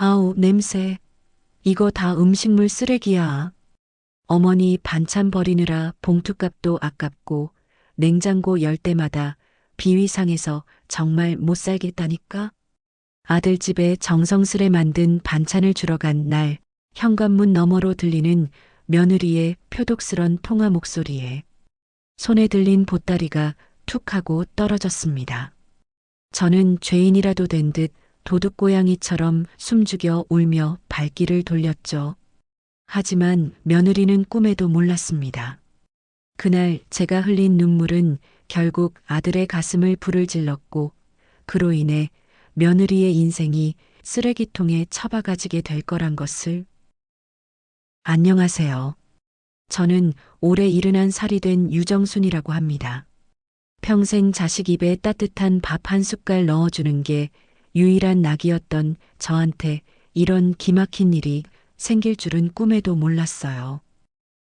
아우, 냄새. 이거 다 음식물 쓰레기야. 어머니 반찬 버리느라 봉투값도 아깝고 냉장고 열 때마다 비위 상해서 정말 못 살겠다니까? 아들 집에 정성스레 만든 반찬을 주러 간 날, 현관문 너머로 들리는 며느리의 표독스런 통화 목소리에 손에 들린 보따리가 툭 하고 떨어졌습니다. 저는 죄인이라도 된 듯 도둑고양이처럼 숨죽여 울며 발길을 돌렸죠. 하지만 며느리는 꿈에도 몰랐습니다. 그날 제가 흘린 눈물은 결국 아들의 가슴을 불을 질렀고 그로 인해 며느리의 인생이 쓰레기통에 처박아지게 될 거란 것을. 안녕하세요. 저는 올해 71살이 된 유정순이라고 합니다. 평생 자식 입에 따뜻한 밥 한 숟갈 넣어주는 게 유일한 낙이었던 저한테 이런 기막힌 일이 생길 줄은 꿈에도 몰랐어요.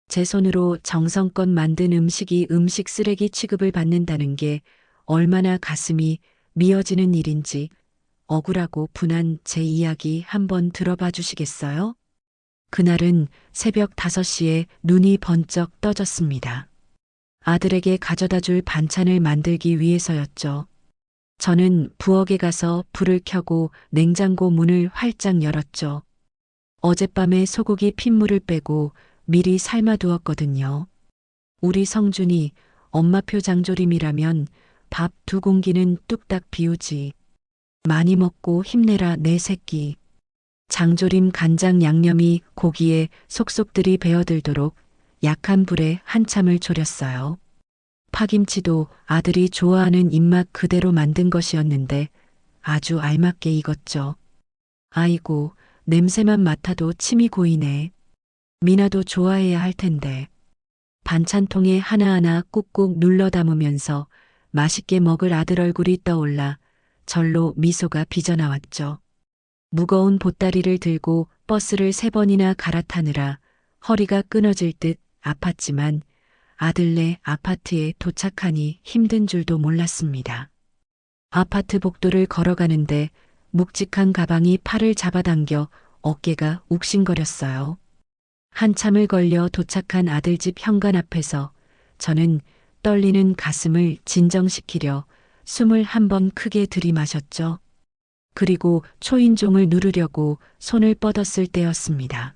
제 손으로 정성껏 만든 음식이 음식 쓰레기 취급을 받는다는 게 얼마나 가슴이 미어지는 일인지 억울하고 분한 제 이야기 한번 들어봐 주시겠어요? 그날은 새벽 5시에 눈이 번쩍 떠졌습니다. 아들에게 가져다 줄 반찬을 만들기 위해서였죠. 저는 부엌에 가서 불을 켜고 냉장고 문을 활짝 열었죠. 어젯밤에 소고기 핏물을 빼고 미리 삶아두었거든요. 우리 성준이 엄마표 장조림이라면 밥 2공기는 뚝딱 비우지. 많이 먹고 힘내라 내 새끼. 장조림 간장 양념이 고기에 속속들이 배어들도록 약한 불에 한참을 졸였어요. 파김치도 아들이 좋아하는 입맛 그대로 만든 것이었는데 아주 알맞게 익었죠. 아이고, 냄새만 맡아도 침이 고이네. 미나도 좋아해야 할 텐데. 반찬통에 하나하나 꾹꾹 눌러 담으면서 맛있게 먹을 아들 얼굴이 떠올라 절로 미소가 빚어나왔죠. 무거운 보따리를 들고 버스를 3번이나 갈아타느라 허리가 끊어질 듯 아팠지만 아들네 아파트에 도착하니 힘든 줄도 몰랐습니다. 아파트 복도를 걸어가는데 묵직한 가방이 팔을 잡아당겨 어깨가 욱신거렸어요. 한참을 걸려 도착한 아들 집 현관 앞에서 저는 떨리는 가슴을 진정시키려 숨을 한 번 크게 들이마셨죠. 그리고 초인종을 누르려고 손을 뻗었을 때였습니다.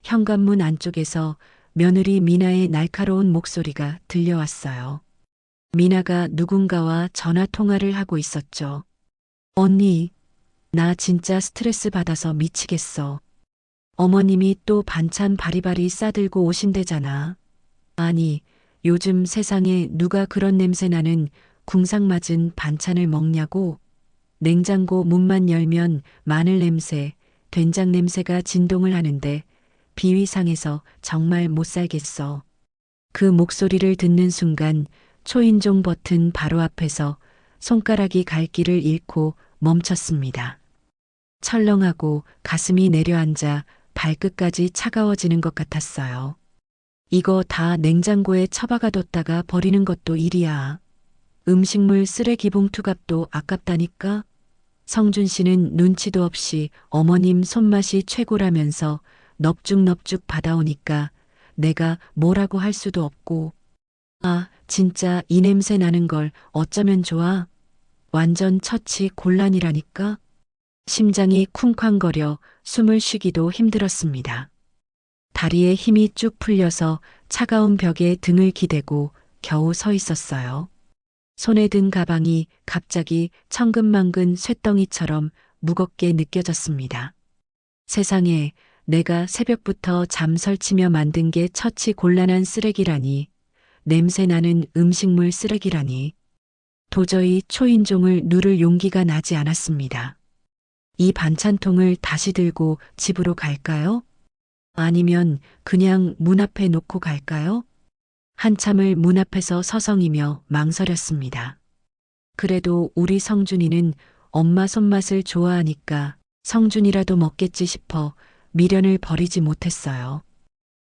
현관문 안쪽에서 며느리 미나의 날카로운 목소리가 들려왔어요. 미나가 누군가와 전화 통화를 하고 있었죠. 언니, 나 진짜 스트레스 받아서 미치겠어. 어머님이 또 반찬 바리바리 싸들고 오신대잖아. 아니, 요즘 세상에 누가 그런 냄새 나는 궁상 맞은 반찬을 먹냐고. 냉장고 문만 열면 마늘 냄새, 된장 냄새가 진동을 하는데 비위상해서 정말 못 살겠어. 그 목소리를 듣는 순간 초인종 버튼 바로 앞에서 손가락이 갈 길을 잃고 멈췄습니다. 철렁하고 가슴이 내려앉아 발끝까지 차가워지는 것 같았어요. 이거 다 냉장고에 처박아뒀다가 버리는 것도 일이야. 음식물 쓰레기 봉투 값도 아깝다니까? 성준 씨는 눈치도 없이 어머님 손맛이 최고라면서 넙죽넙죽 받아오니까 내가 뭐라고 할 수도 없고. 아, 진짜 이 냄새 나는 걸 어쩌면 좋아? 완전 처치 곤란이라니까? 심장이 쿵쾅거려 숨을 쉬기도 힘들었습니다. 다리에 힘이 쭉 풀려서 차가운 벽에 등을 기대고 겨우 서 있었어요. 손에 든 가방이 갑자기 천근만근 쇳덩이처럼 무겁게 느껴졌습니다. 세상에 내가 새벽부터 잠 설치며 만든 게 처치 곤란한 쓰레기라니, 냄새나는 음식물 쓰레기라니. 도저히 초인종을 누를 용기가 나지 않았습니다. 이 반찬통을 다시 들고 집으로 갈까요? 아니면 그냥 문 앞에 놓고 갈까요? 한참을 문 앞에서 서성이며 망설였습니다. 그래도 우리 성준이는 엄마 손맛을 좋아하니까 성준이라도 먹겠지 싶어 미련을 버리지 못했어요.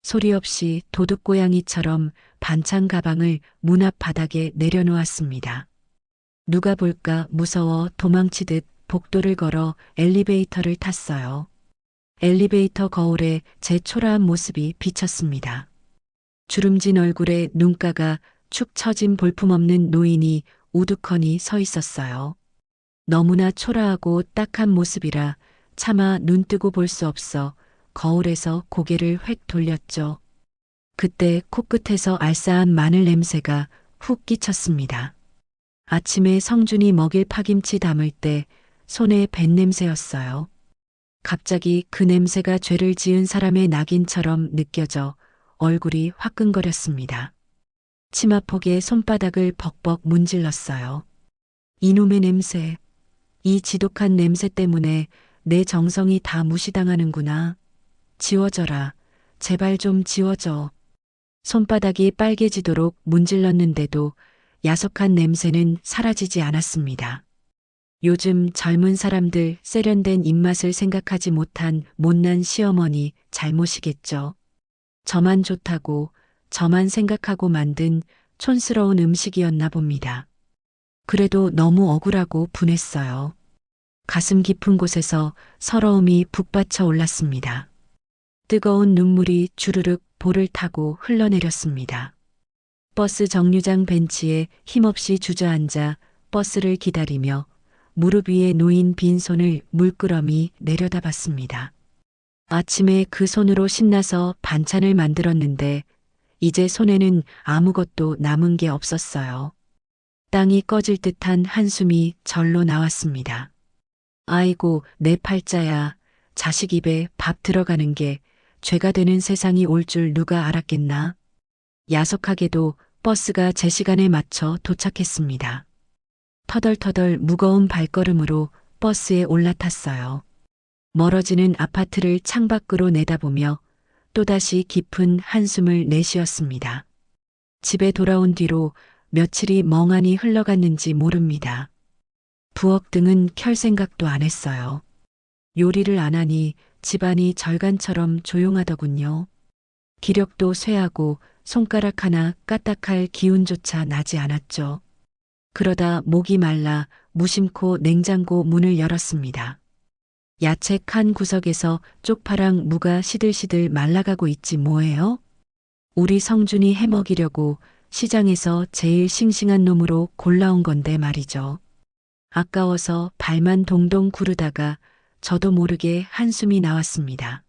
소리 없이 도둑고양이처럼 반찬 가방을 문 앞 바닥에 내려놓았습니다. 누가 볼까 무서워 도망치듯 복도를 걸어 엘리베이터를 탔어요. 엘리베이터 거울에 제 초라한 모습이 비쳤습니다. 주름진 얼굴에 눈가가 축 처진 볼품없는 노인이 우두커니 서 있었어요. 너무나 초라하고 딱한 모습이라 차마 눈뜨고 볼 수 없어 거울에서 고개를 획 돌렸죠. 그때 코끝에서 알싸한 마늘 냄새가 훅 끼쳤습니다. 아침에 성준이 먹일 파김치 담을 때 손에 밴 냄새였어요. 갑자기 그 냄새가 죄를 지은 사람의 낙인처럼 느껴져 얼굴이 화끈거렸습니다. 치마폭에 손바닥을 벅벅 문질렀어요. 이놈의 냄새, 이 지독한 냄새 때문에 내 정성이 다 무시당하는구나. 지워져라. 제발 좀 지워져. 손바닥이 빨개지도록 문질렀는데도 야속한 냄새는 사라지지 않았습니다. 요즘 젊은 사람들 세련된 입맛을 생각하지 못한 못난 시어머니 잘못이겠죠. 저만 좋다고 저만 생각하고 만든 촌스러운 음식이었나 봅니다. 그래도 너무 억울하고 분했어요. 가슴 깊은 곳에서 서러움이 북받쳐 올랐습니다. 뜨거운 눈물이 주르륵 볼을 타고 흘러내렸습니다. 버스 정류장 벤치에 힘없이 주저앉아 버스를 기다리며 무릎 위에 놓인 빈손을 물끄러미 내려다봤습니다. 아침에 그 손으로 신나서 반찬을 만들었는데 이제 손에는 아무것도 남은 게 없었어요. 땅이 꺼질 듯한 한숨이 절로 나왔습니다. 아이고, 내 팔자야. 자식 입에 밥 들어가는 게 죄가 되는 세상이 올 줄 누가 알았겠나. 야속하게도 버스가 제 시간에 맞춰 도착했습니다. 터덜터덜 무거운 발걸음으로 버스에 올라탔어요. 멀어지는 아파트를 창밖으로 내다보며 또다시 깊은 한숨을 내쉬었습니다. 집에 돌아온 뒤로 며칠이 멍하니 흘러갔는지 모릅니다. 부엌 등은 켤 생각도 안 했어요. 요리를 안 하니 집안이 절간처럼 조용하더군요. 기력도 쇠하고 손가락 하나 까딱할 기운조차 나지 않았죠. 그러다 목이 말라 무심코 냉장고 문을 열었습니다. 야채 칸 구석에서 쪽파랑 무가 시들시들 말라가고 있지 뭐예요? 우리 성준이 해먹이려고 시장에서 제일 싱싱한 놈으로 골라온 건데 말이죠. 아까워서 발만 동동 구르다가 저도 모르게 한숨이 나왔습니다.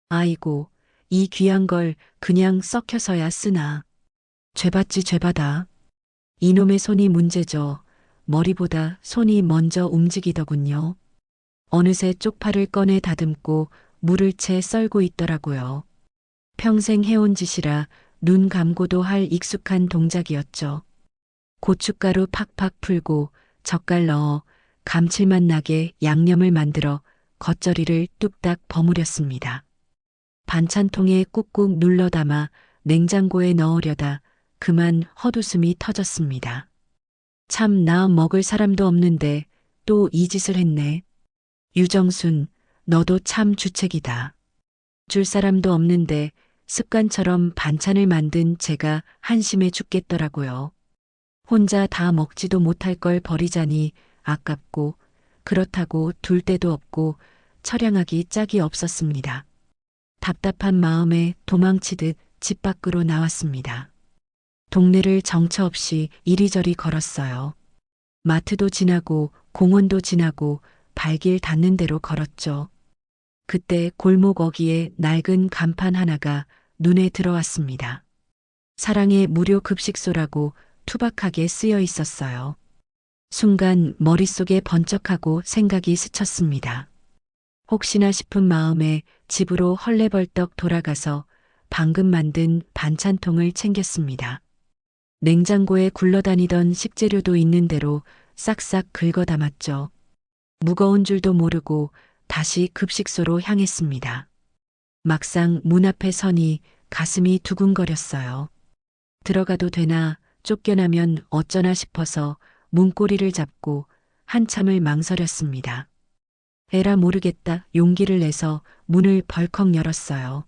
아이고, 이 귀한 걸 그냥 썩혀서야 쓰나. 죄받지 죄받아. 이놈의 손이 문제죠. 머리보다 손이 먼저 움직이더군요. 어느새 쪽파를 꺼내 다듬고 물을 채 썰고 있더라고요. 평생 해온 짓이라 눈 감고도 할 익숙한 동작이었죠. 고춧가루 팍팍 풀고 젓갈 넣어 감칠맛 나게 양념을 만들어 겉절이를 뚝딱 버무렸습니다. 반찬통에 꾹꾹 눌러 담아 냉장고에 넣으려다 그만 헛웃음이 터졌습니다. 참 나 먹을 사람도 없는데 또 이 짓을 했네. 유정순, 너도 참 주책이다. 줄 사람도 없는데 습관처럼 반찬을 만든 제가 한심해 죽겠더라고요. 혼자 다 먹지도 못할 걸 버리자니 아깝고 그렇다고 둘 데도 없고 처량하기 짝이 없었습니다. 답답한 마음에 도망치듯 집 밖으로 나왔습니다. 동네를 정처 없이 이리저리 걸었어요. 마트도 지나고 공원도 지나고 발길 닿는 대로 걸었죠. 그때 골목 어귀에 낡은 간판 하나가 눈에 들어왔습니다. 사랑의 무료 급식소라고 투박하게 쓰여 있었어요. 순간 머릿속에 번쩍하고 생각이 스쳤습니다. 혹시나 싶은 마음에 집으로 헐레벌떡 돌아가서 방금 만든 반찬통을 챙겼습니다. 냉장고에 굴러다니던 식재료도 있는 대로 싹싹 긁어 담았죠. 무거운 줄도 모르고 다시 급식소로 향했습니다. 막상 문 앞에 서니 가슴이 두근거렸어요. 들어가도 되나 쫓겨나면 어쩌나 싶어서 문고리를 잡고 한참을 망설였습니다. 에라 모르겠다 용기를 내서 문을 벌컥 열었어요.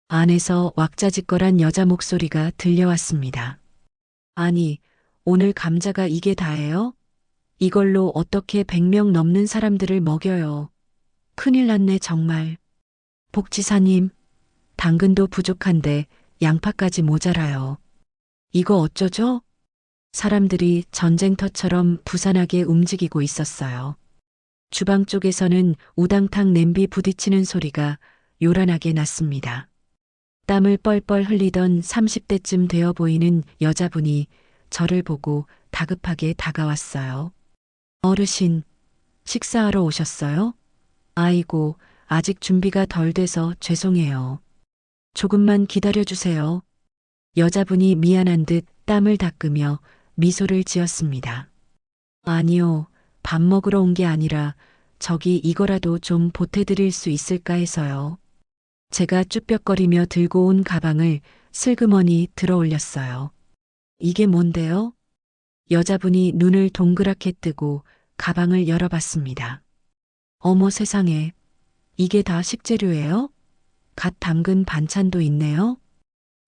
안에서 왁자지껄한 여자 목소리가 들려왔습니다. 아니, 오늘 감자가 이게 다예요? 이걸로 어떻게 100명 넘는 사람들을 먹여요. 큰일 났네, 정말. 복지사님, 당근도 부족한데 양파까지 모자라요. 이거 어쩌죠? 사람들이 전쟁터처럼 부산하게 움직이고 있었어요. 주방 쪽에서는 우당탕 냄비 부딪히는 소리가 요란하게 났습니다. 땀을 뻘뻘 흘리던 30대쯤 되어 보이는 여자분이 저를 보고 다급하게 다가왔어요. 어르신, 식사하러 오셨어요? 아이고, 아직 준비가 덜 돼서 죄송해요. 조금만 기다려주세요. 여자분이 미안한 듯 땀을 닦으며 미소를 지었습니다. 아니요, 밥 먹으러 온 게 아니라 저기 이거라도 좀 보태드릴 수 있을까 해서요. 제가 쭈뼛거리며 들고 온 가방을 슬그머니 들어 올렸어요. 이게 뭔데요? 여자분이 눈을 동그랗게 뜨고 가방을 열어봤습니다. 어머 세상에, 이게 다 식재료예요? 갓 담근 반찬도 있네요?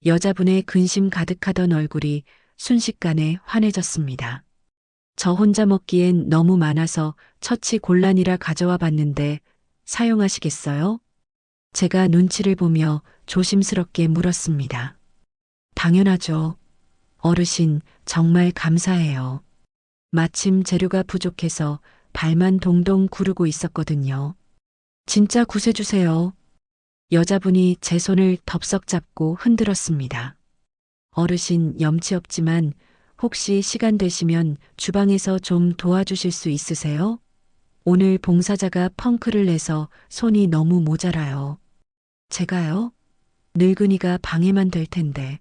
여자분의 근심 가득하던 얼굴이 순식간에 환해졌습니다. 저 혼자 먹기엔 너무 많아서 처치곤란이라 가져와 봤는데 사용하시겠어요? 제가 눈치를 보며 조심스럽게 물었습니다. 당연하죠. 어르신, 정말 감사해요. 마침 재료가 부족해서 발만 동동 구르고 있었거든요. 진짜 구세주세요. 여자분이 제 손을 덥석 잡고 흔들었습니다. 어르신 염치 없지만 혹시 시간 되시면 주방에서 좀 도와주실 수 있으세요? 오늘 봉사자가 펑크를 내서 손이 너무 모자라요. 제가요? 늙은이가 방해만 될 텐데.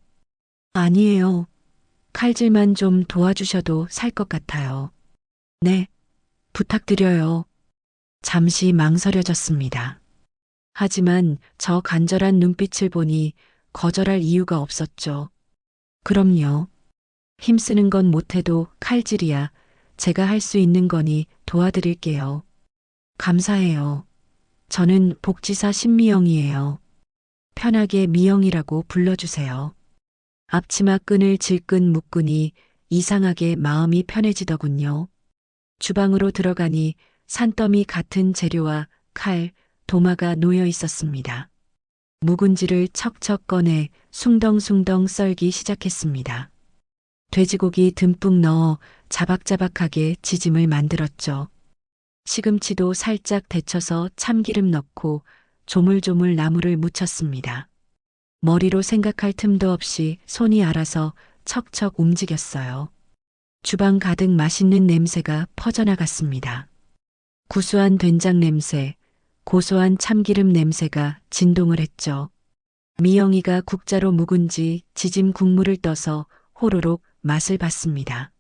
아니에요. 칼질만 좀 도와주셔도 살 것 같아요. 네, 부탁드려요. 잠시 망설여졌습니다. 하지만 저 간절한 눈빛을 보니 거절할 이유가 없었죠. 그럼요. 힘쓰는 건 못해도 칼질이야 제가 할 수 있는 거니 도와드릴게요. 감사해요. 저는 복지사 신미영이에요. 편하게 미영이라고 불러주세요. 앞치마 끈을 질끈 묶으니 이상하게 마음이 편해지더군요. 주방으로 들어가니 산더미 같은 재료와 칼, 도마가 놓여 있었습니다. 묵은지를 척척 꺼내 숭덩숭덩 썰기 시작했습니다. 돼지고기 듬뿍 넣어 자박자박하게 지짐을 만들었죠. 시금치도 살짝 데쳐서 참기름 넣고 조물조물 나물을 무쳤습니다. 머리로 생각할 틈도 없이 손이 알아서 척척 움직였어요. 주방 가득 맛있는 냄새가 퍼져나갔습니다. 구수한 된장 냄새, 고소한 참기름 냄새가 진동을 했죠. 미영이가 국자로 묵은지 지짐 국물을 떠서 호로록 맛을 봤습니다.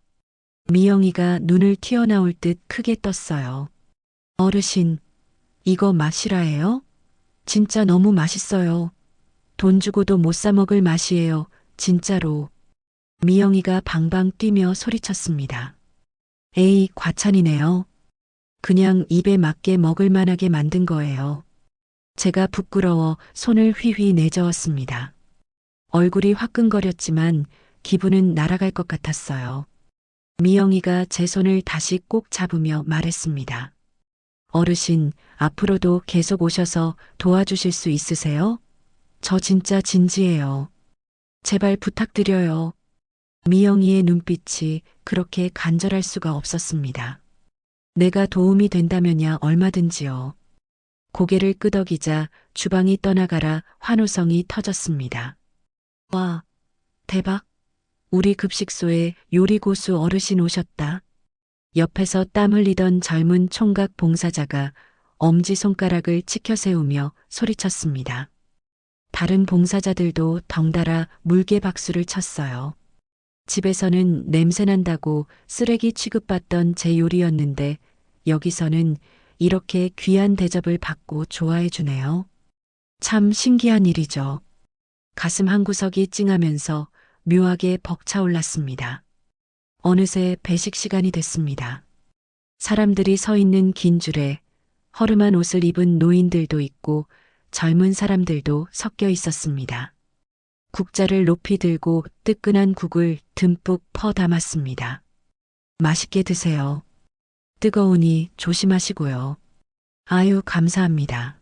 미영이가 눈을 튀어나올 듯 크게 떴어요. 어르신, 이거 맛이라예요? 진짜 너무 맛있어요. 돈 주고도 못 사 먹을 맛이에요. 진짜로. 미영이가 방방 뛰며 소리쳤습니다. 에이, 과찬이네요. 그냥 입에 맞게 먹을 만하게 만든 거예요. 제가 부끄러워 손을 휘휘 내저었습니다. 얼굴이 화끈거렸지만 기분은 날아갈 것 같았어요. 미영이가 제 손을 다시 꼭 잡으며 말했습니다. 어르신, 앞으로도 계속 오셔서 도와주실 수 있으세요? 저 진짜 진지해요. 제발 부탁드려요. 미영이의 눈빛이 그렇게 간절할 수가 없었습니다. 내가 도움이 된다면야 얼마든지요. 고개를 끄덕이자 주방이 떠나가라 환호성이 터졌습니다. 와, 대박. 우리 급식소에 요리고수 어르신 오셨다. 옆에서 땀 흘리던 젊은 총각 봉사자가 엄지손가락을 치켜 세우며 소리쳤습니다. 다른 봉사자들도 덩달아 물개 박수를 쳤어요. 집에서는 냄새난다고 쓰레기 취급받던 제 요리였는데 여기서는 이렇게 귀한 대접을 받고 좋아해 주네요. 참 신기한 일이죠. 가슴 한구석이 찡하면서 묘하게 벅차올랐습니다. 어느새 배식 시간이 됐습니다. 사람들이 서 있는 긴 줄에 허름한 옷을 입은 노인들도 있고 젊은 사람들도 섞여 있었습니다. 국자를 높이 들고 뜨끈한 국을 듬뿍 퍼 담았습니다. 맛있게 드세요. 뜨거우니 조심하시고요. 아유, 감사합니다.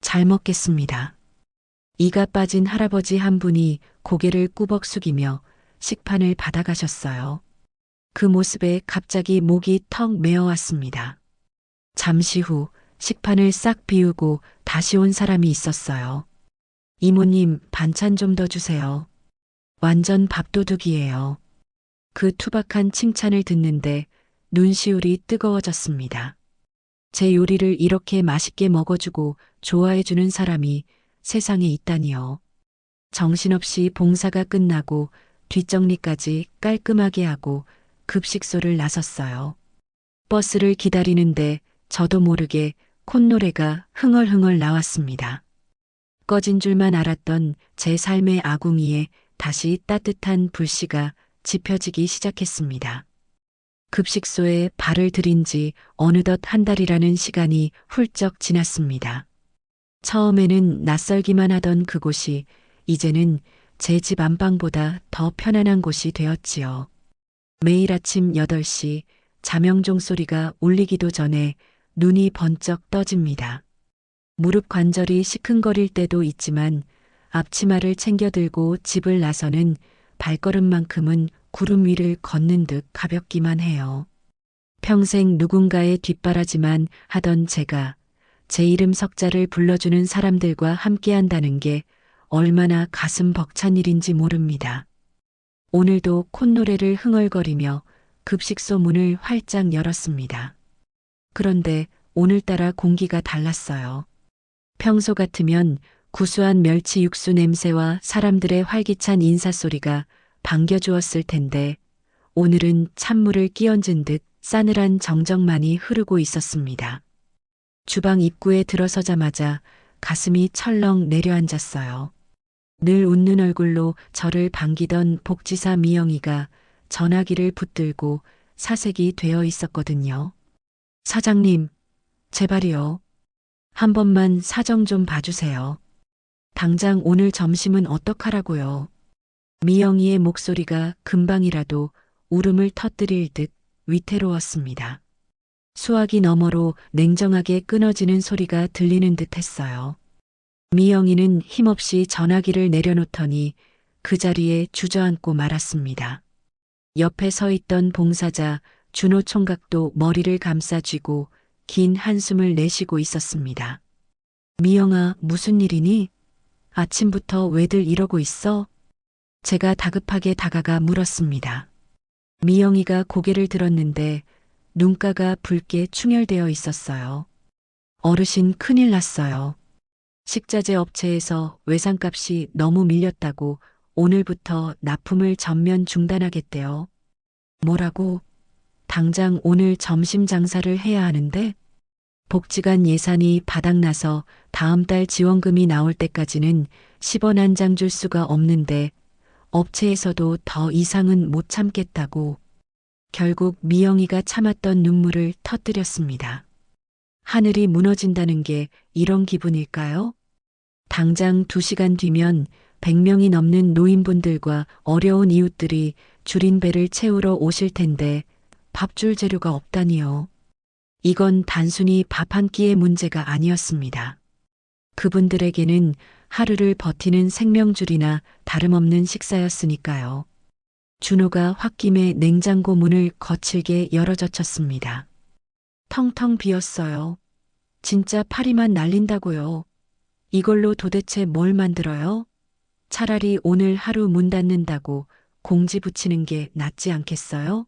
잘 먹겠습니다. 이가 빠진 할아버지 한 분이 고개를 꾸벅 숙이며 식판을 받아가셨어요. 그 모습에 갑자기 목이 턱 메어왔습니다. 잠시 후 식판을 싹 비우고 다시 온 사람이 있었어요. 이모님, 반찬 좀 더 주세요. 완전 밥도둑이에요. 그 투박한 칭찬을 듣는데 눈시울이 뜨거워졌습니다. 제 요리를 이렇게 맛있게 먹어주고 좋아해주는 사람이 세상에 있다니요. 정신없이 봉사가 끝나고 뒷정리까지 깔끔하게 하고 급식소를 나섰어요. 버스를 기다리는데 저도 모르게 콧노래가 흥얼흥얼 나왔습니다. 꺼진 줄만 알았던 제 삶의 아궁이에 다시 따뜻한 불씨가 지펴지기 시작했습니다. 급식소에 발을 들인 지 어느덧 한 달이라는 시간이 훌쩍 지났습니다. 처음에는 낯설기만 하던 그곳이 이제는 제 집 안방보다 더 편안한 곳이 되었지요. 매일 아침 8시 자명종 소리가 울리기도 전에 눈이 번쩍 떠집니다. 무릎 관절이 시큰거릴 때도 있지만 앞치마를 챙겨 들고 집을 나서는 발걸음만큼은 구름 위를 걷는 듯 가볍기만 해요. 평생 누군가의 뒷바라지만 하던 제가 제 이름 석자를 불러주는 사람들과 함께한다는 게 얼마나 가슴 벅찬 일인지 모릅니다. 오늘도 콧노래를 흥얼거리며 급식소 문을 활짝 열었습니다. 그런데 오늘따라 공기가 달랐어요. 평소 같으면 구수한 멸치 육수 냄새와 사람들의 활기찬 인사소리가 반겨주었을 텐데 오늘은 찬물을 끼얹은 듯 싸늘한 정적만이 흐르고 있었습니다. 주방 입구에 들어서자마자 가슴이 철렁 내려앉았어요. 늘 웃는 얼굴로 저를 반기던 복지사 미영이가 전화기를 붙들고 사색이 되어 있었거든요. 사장님, 제발이요. 한 번만 사정 좀 봐주세요. 당장 오늘 점심은 어떡하라고요. 미영이의 목소리가 금방이라도 울음을 터뜨릴 듯 위태로웠습니다. 수화기 너머로 냉정하게 끊어지는 소리가 들리는 듯 했어요. 미영이는 힘없이 전화기를 내려놓더니 그 자리에 주저앉고 말았습니다. 옆에 서 있던 봉사자 준호 총각도 머리를 감싸 쥐고 긴 한숨을 내쉬고 있었습니다. 미영아, 무슨 일이니? 아침부터 왜들 이러고 있어? 제가 다급하게 다가가 물었습니다. 미영이가 고개를 들었는데 눈가가 붉게 충혈되어 있었어요. 어르신, 큰일 났어요. 식자재 업체에서 외상값이 너무 밀렸다고 오늘부터 납품을 전면 중단하겠대요. 뭐라고? 당장 오늘 점심 장사를 해야 하는데? 복지관 예산이 바닥나서 다음 달 지원금이 나올 때까지는 10원 한 장 줄 수가 없는데 업체에서도 더 이상은 못 참겠다고. 결국 미영이가 참았던 눈물을 터뜨렸습니다. 하늘이 무너진다는 게 이런 기분일까요? 당장 2시간 뒤면 100명이 넘는 노인분들과 어려운 이웃들이 줄인 배를 채우러 오실 텐데 밥 줄 재료가 없다니요. 이건 단순히 밥 한 끼의 문제가 아니었습니다. 그분들에게는 하루를 버티는 생명줄이나 다름없는 식사였으니까요. 준호가 홧김에 냉장고 문을 거칠게 열어젖혔습니다. 텅텅 비었어요. 진짜 파리만 날린다고요. 이걸로 도대체 뭘 만들어요? 차라리 오늘 하루 문 닫는다고 공지 붙이는 게 낫지 않겠어요?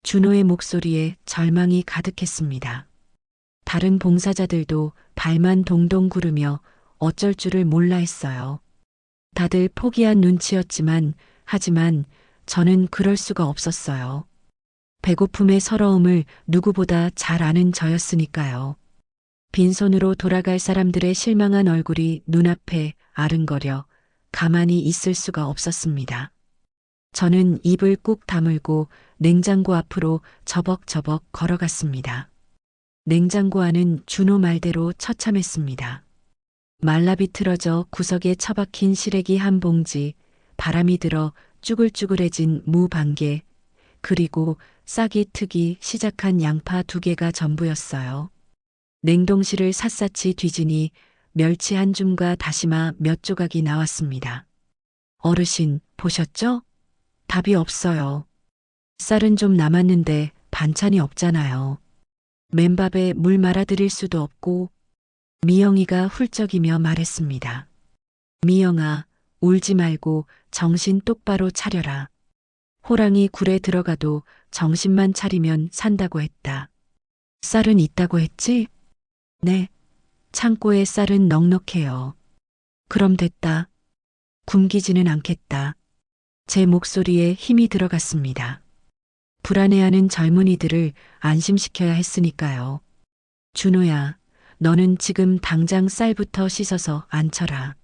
준호의 목소리에 절망이 가득했습니다. 다른 봉사자들도 발만 동동 구르며 어쩔 줄을 몰라 했어요. 다들 포기한 눈치였지만 하지만 저는 그럴 수가 없었어요. 배고픔의 서러움을 누구보다 잘 아는 저였으니까요. 빈손으로 돌아갈 사람들의 실망한 얼굴이 눈앞에 아른거려 가만히 있을 수가 없었습니다. 저는 입을 꾹 다물고 냉장고 앞으로 저벅저벅 걸어갔습니다. 냉장고 안은 준호 말대로 처참했습니다. 말라비틀어져 구석에 처박힌 시래기 한 봉지, 바람이 들어 쭈글쭈글해진 무 반개, 그리고 싹이 트기 시작한 양파 2개가 전부였어요. 냉동실을 샅샅이 뒤지니 멸치 한 줌과 다시마 몇 조각이 나왔습니다. 어르신, 보셨죠? 답이 없어요. 쌀은 좀 남았는데 반찬이 없잖아요. 맨밥에 물 말아드릴 수도 없고. 미영이가 훌쩍이며 말했습니다. 미영아, 울지 말고 정신 똑바로 차려라. 호랑이 굴에 들어가도 정신만 차리면 산다고 했다. 쌀은 있다고 했지? 네. 창고에 쌀은 넉넉해요. 그럼 됐다. 굶기지는 않겠다. 제 목소리에 힘이 들어갔습니다. 불안해하는 젊은이들을 안심시켜야 했으니까요. 준호야, 너는 지금 당장 쌀부터 씻어서 안쳐라.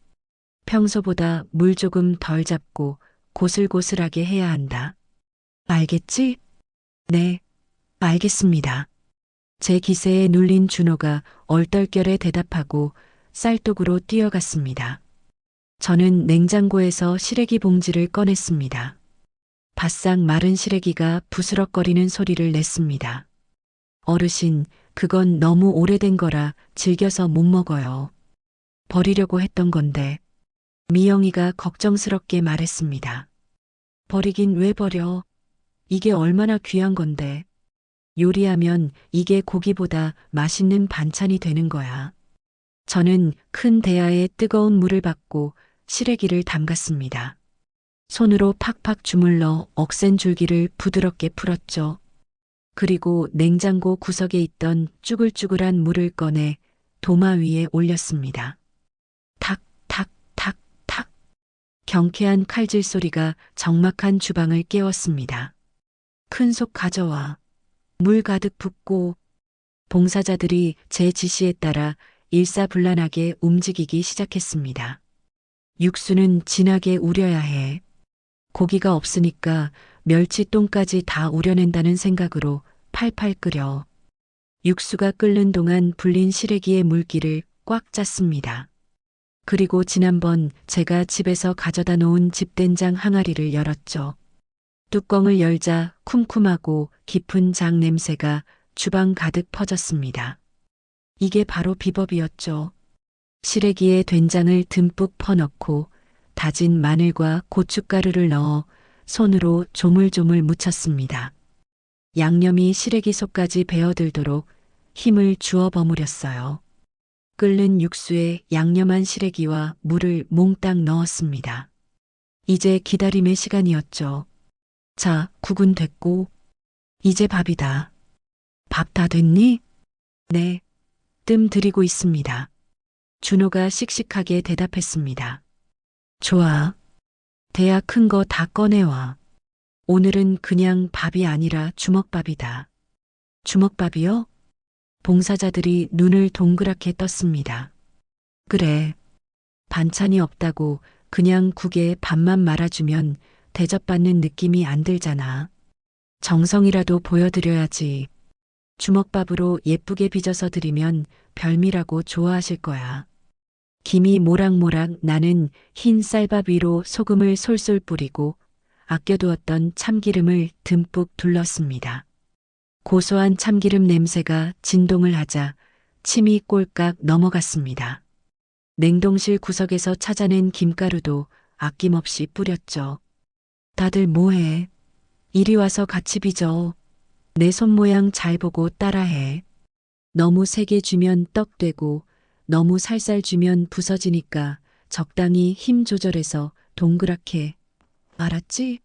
평소보다 물 조금 덜 잡고 고슬고슬하게 해야 한다. 알겠지? 네, 알겠습니다. 제 기세에 눌린 준호가 얼떨결에 대답하고 쌀독으로 뛰어갔습니다. 저는 냉장고에서 시래기 봉지를 꺼냈습니다. 바싹 마른 시래기가 부스럭거리는 소리를 냈습니다. 어르신, 그건 너무 오래된 거라 질겨서 못 먹어요. 버리려고 했던 건데. 미영이가 걱정스럽게 말했습니다. 버리긴 왜 버려? 이게 얼마나 귀한 건데. 요리하면 이게 고기보다 맛있는 반찬이 되는 거야. 저는 큰 대야에 뜨거운 물을 받고 시래기를 담갔습니다. 손으로 팍팍 주물러 억센 줄기를 부드럽게 풀었죠. 그리고 냉장고 구석에 있던 쭈글쭈글한 물을 꺼내 도마 위에 올렸습니다. 탁, 탁, 탁, 탁. 경쾌한 칼질 소리가 적막한 주방을 깨웠습니다. 큰 속 가져와. 물 가득 붓고. 봉사자들이 제 지시에 따라 일사불란하게 움직이기 시작했습니다. 육수는 진하게 우려야 해. 고기가 없으니까 멸치똥까지 다 우려낸다는 생각으로 팔팔 끓여. 육수가 끓는 동안 불린 시래기의 물기를 꽉 짰습니다. 그리고 지난번 제가 집에서 가져다 놓은 집된장 항아리를 열었죠. 뚜껑을 열자 쿰쿰하고 깊은 장 냄새가 주방 가득 퍼졌습니다. 이게 바로 비법이었죠. 시래기에 된장을 듬뿍 퍼넣고 다진 마늘과 고춧가루를 넣어 손으로 조물조물 묻혔습니다. 양념이 시래기 속까지 배어들도록 힘을 주어 버무렸어요. 끓는 육수에 양념한 시래기와 물을 몽땅 넣었습니다. 이제 기다림의 시간이었죠. 자, 국은 됐고, 이제 밥이다. 밥 다 됐니? 네, 뜸 들이고 있습니다. 준호가 씩씩하게 대답했습니다. 좋아. 대야 큰 거 다 꺼내와. 오늘은 그냥 밥이 아니라 주먹밥이다. 주먹밥이요? 봉사자들이 눈을 동그랗게 떴습니다. 그래. 반찬이 없다고 그냥 국에 밥만 말아주면 대접받는 느낌이 안 들잖아. 정성이라도 보여드려야지. 주먹밥으로 예쁘게 빚어서 드리면 별미라고 좋아하실 거야. 김이 모락모락 나는 흰 쌀밥 위로 소금을 솔솔 뿌리고 아껴두었던 참기름을 듬뿍 둘렀습니다. 고소한 참기름 냄새가 진동을 하자 침이 꼴깍 넘어갔습니다. 냉동실 구석에서 찾아낸 김가루도 아낌없이 뿌렸죠. 다들 뭐해? 이리 와서 같이 빚어. 내 손 모양 잘 보고 따라해. 너무 세게 주면 떡되고 너무 살살 주면 부서지니까 적당히 힘 조절해서 동그랗게. 알았지?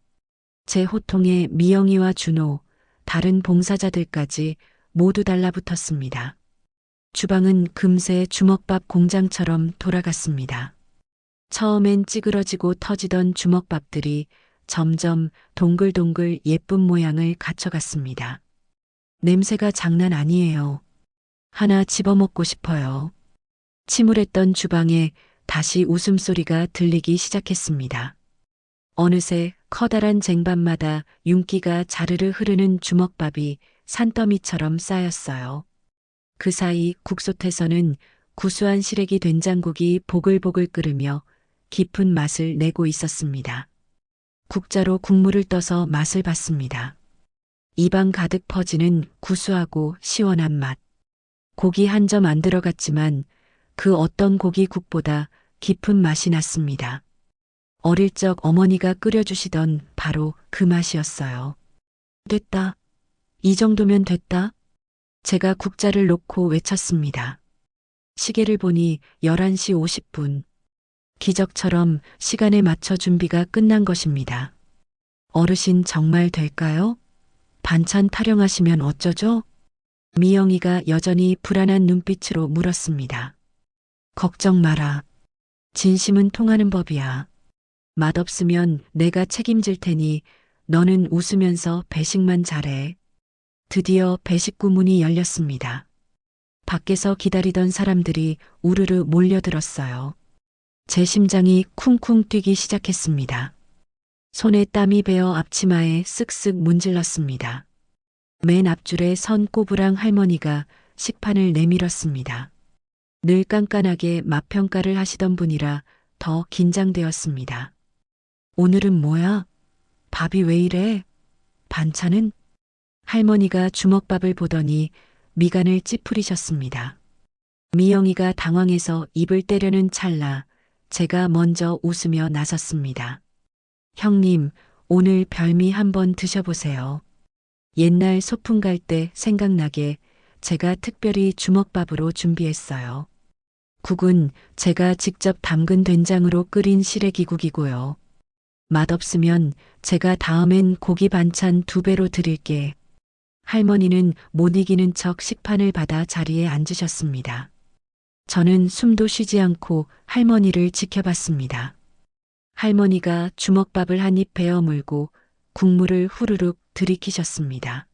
제 호통에 미영이와 준호, 다른 봉사자들까지 모두 달라붙었습니다. 주방은 금세 주먹밥 공장처럼 돌아갔습니다. 처음엔 찌그러지고 터지던 주먹밥들이 점점 동글동글 예쁜 모양을 갖춰갔습니다. 냄새가 장난 아니에요. 하나 집어먹고 싶어요. 침울했던 주방에 다시 웃음소리가 들리기 시작했습니다. 어느새 커다란 쟁반마다 윤기가 자르르 흐르는 주먹밥이 산더미처럼 쌓였어요. 그 사이 국솥에서는 구수한 시래기 된장국이 보글보글 끓으며 깊은 맛을 내고 있었습니다. 국자로 국물을 떠서 맛을 봤습니다. 입안 가득 퍼지는 구수하고 시원한 맛. 고기 한 점 안 들어갔지만 그 어떤 고기국보다 깊은 맛이 났습니다. 어릴 적 어머니가 끓여주시던 바로 그 맛이었어요. 됐다. 이 정도면 됐다. 제가 국자를 놓고 외쳤습니다. 시계를 보니 11시 50분. 기적처럼 시간에 맞춰 준비가 끝난 것입니다. 어르신 정말 될까요? 반찬 타령하시면 어쩌죠? 미영이가 여전히 불안한 눈빛으로 물었습니다. 걱정 마라. 진심은 통하는 법이야. 맛없으면 내가 책임질 테니 너는 웃으면서 배식만 잘해. 드디어 배식구 문이 열렸습니다. 밖에서 기다리던 사람들이 우르르 몰려들었어요. 제 심장이 쿵쿵 뛰기 시작했습니다. 손에 땀이 배어 앞치마에 쓱쓱 문질렀습니다. 맨 앞줄에 선 꼬부랑 할머니가 식판을 내밀었습니다. 늘 깐깐하게 맛 평가를 하시던 분이라 더 긴장되었습니다. 오늘은 뭐야? 밥이 왜 이래? 반찬은? 할머니가 주먹밥을 보더니 미간을 찌푸리셨습니다. 미영이가 당황해서 입을 떼려는 찰나 제가 먼저 웃으며 나섰습니다. 형님, 오늘 별미 한번 드셔보세요. 옛날 소풍 갈 때 생각나게 제가 특별히 주먹밥으로 준비했어요. 국은 제가 직접 담근 된장으로 끓인 시래기국이고요. 맛없으면 제가 다음엔 고기 반찬 2배로 드릴게. 할머니는 못 이기는 척 식판을 받아 자리에 앉으셨습니다. 저는 숨도 쉬지 않고 할머니를 지켜봤습니다. 할머니가 주먹밥을 한 입 베어 물고 국물을 후루룩 들이키셨습니다.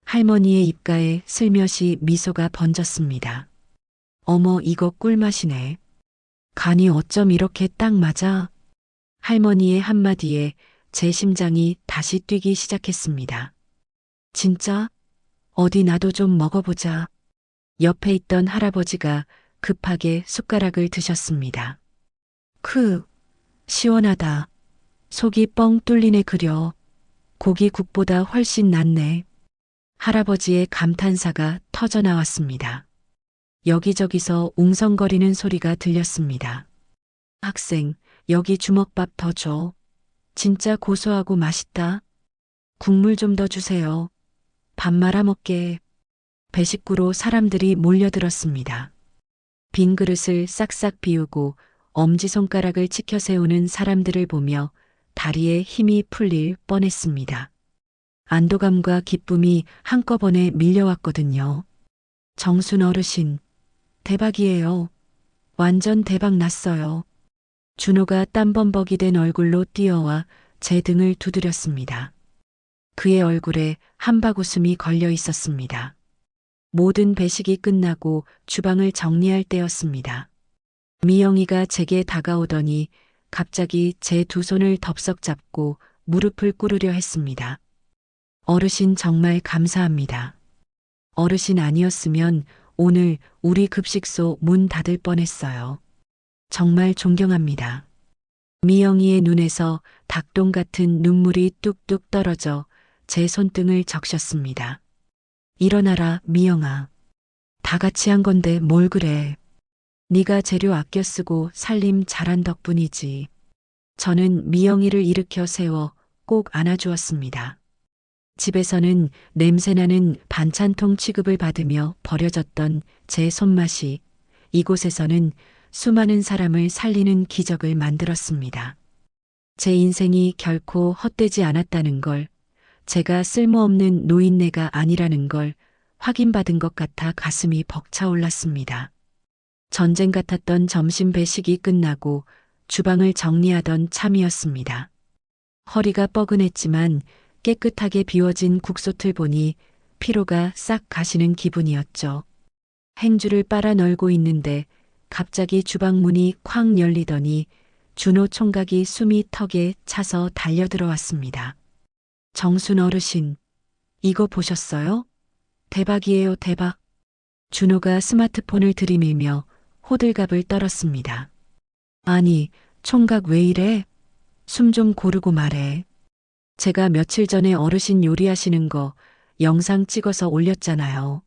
할머니의 입가에 슬며시 미소가 번졌습니다. 어머, 이거 꿀맛이네. 간이 어쩜 이렇게 딱 맞아? 할머니의 한마디에 제 심장이 다시 뛰기 시작했습니다. 진짜? 어디 나도 좀 먹어보자. 옆에 있던 할아버지가 급하게 숟가락을 드셨습니다. 시원하다. 속이 뻥 뚫리네 그려. 고기국보다 훨씬 낫네. 할아버지의 감탄사가 터져 나왔습니다. 여기저기서 웅성거리는 소리가 들렸습니다. 학생, 여기 주먹밥 더 줘. 진짜 고소하고 맛있다. 국물 좀 더 주세요. 밥 말아 먹게. 배식구로 사람들이 몰려들었습니다. 빈 그릇을 싹싹 비우고 엄지손가락을 치켜 세우는 사람들을 보며 다리에 힘이 풀릴 뻔했습니다. 안도감과 기쁨이 한꺼번에 밀려왔거든요. 정순 어르신, 대박이에요. 완전 대박 났어요. 준호가 땀범벅이 된 얼굴로 뛰어와 제 등을 두드렸습니다. 그의 얼굴에 한박웃음이 걸려 있었습니다. 모든 배식이 끝나고 주방을 정리할 때였습니다. 미영이가 제게 다가오더니 갑자기 제 2손을 덥석 잡고 무릎을 꿇으려 했습니다. 어르신 정말 감사합니다. 어르신 아니었으면 오늘 우리 급식소 문 닫을 뻔했어요. 정말 존경합니다. 미영이의 눈에서 닭똥 같은 눈물이 뚝뚝 떨어져 제 손등을 적셨습니다. 일어나라, 미영아. 다 같이 한 건데 뭘 그래. 네가 재료 아껴 쓰고 살림 잘한 덕분이지. 저는 미영이를 일으켜 세워 꼭 안아주었습니다. 집에서는 냄새나는 반찬통 취급을 받으며 버려졌던 제 손맛이 이곳에서는 수많은 사람을 살리는 기적을 만들었습니다. 제 인생이 결코 헛되지 않았다는 걸, 제가 쓸모없는 노인네가 아니라는 걸 확인받은 것 같아 가슴이 벅차올랐습니다. 전쟁 같았던 점심 배식이 끝나고 주방을 정리하던 참이었습니다. 허리가 뻐근했지만 깨끗하게 비워진 국솥을 보니 피로가 싹 가시는 기분이었죠. 행주를 빨아 널고 있는데 갑자기 주방 문이 쾅 열리더니 준호 총각이 숨이 턱에 차서 달려들어왔습니다. 정순 어르신, 이거 보셨어요? 대박이에요, 대박. 준호가 스마트폰을 들이밀며 호들갑을 떨었습니다. 아니, 총각 왜 이래? 숨 좀 고르고 말해. 제가 며칠 전에 어르신 요리하시는 거 영상 찍어서 올렸잖아요.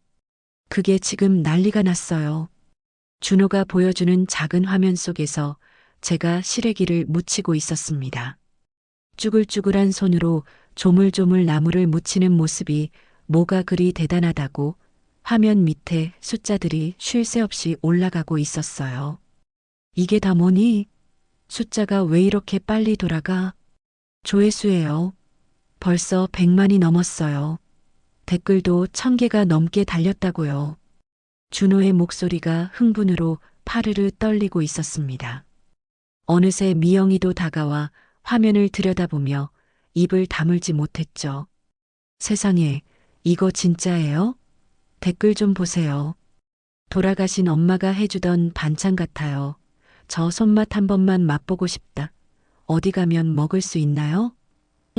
그게 지금 난리가 났어요. 준호가 보여주는 작은 화면 속에서 제가 시래기를 무치고 있었습니다. 쭈글쭈글한 손으로 조물조물 나무를 무치는 모습이 뭐가 그리 대단하다고 화면 밑에 숫자들이 쉴 새 없이 올라가고 있었어요. 이게 다 뭐니? 숫자가 왜 이렇게 빨리 돌아가? 조회수예요. 벌써 100만이 넘었어요. 댓글도 1000개가 넘게 달렸다고요. 준호의 목소리가 흥분으로 파르르 떨리고 있었습니다. 어느새 미영이도 다가와 화면을 들여다보며 입을 다물지 못했죠. 세상에, 이거 진짜예요? 댓글 좀 보세요. 돌아가신 엄마가 해주던 반찬 같아요. 저 손맛 한 번만 맛보고 싶다. 어디 가면 먹을 수 있나요?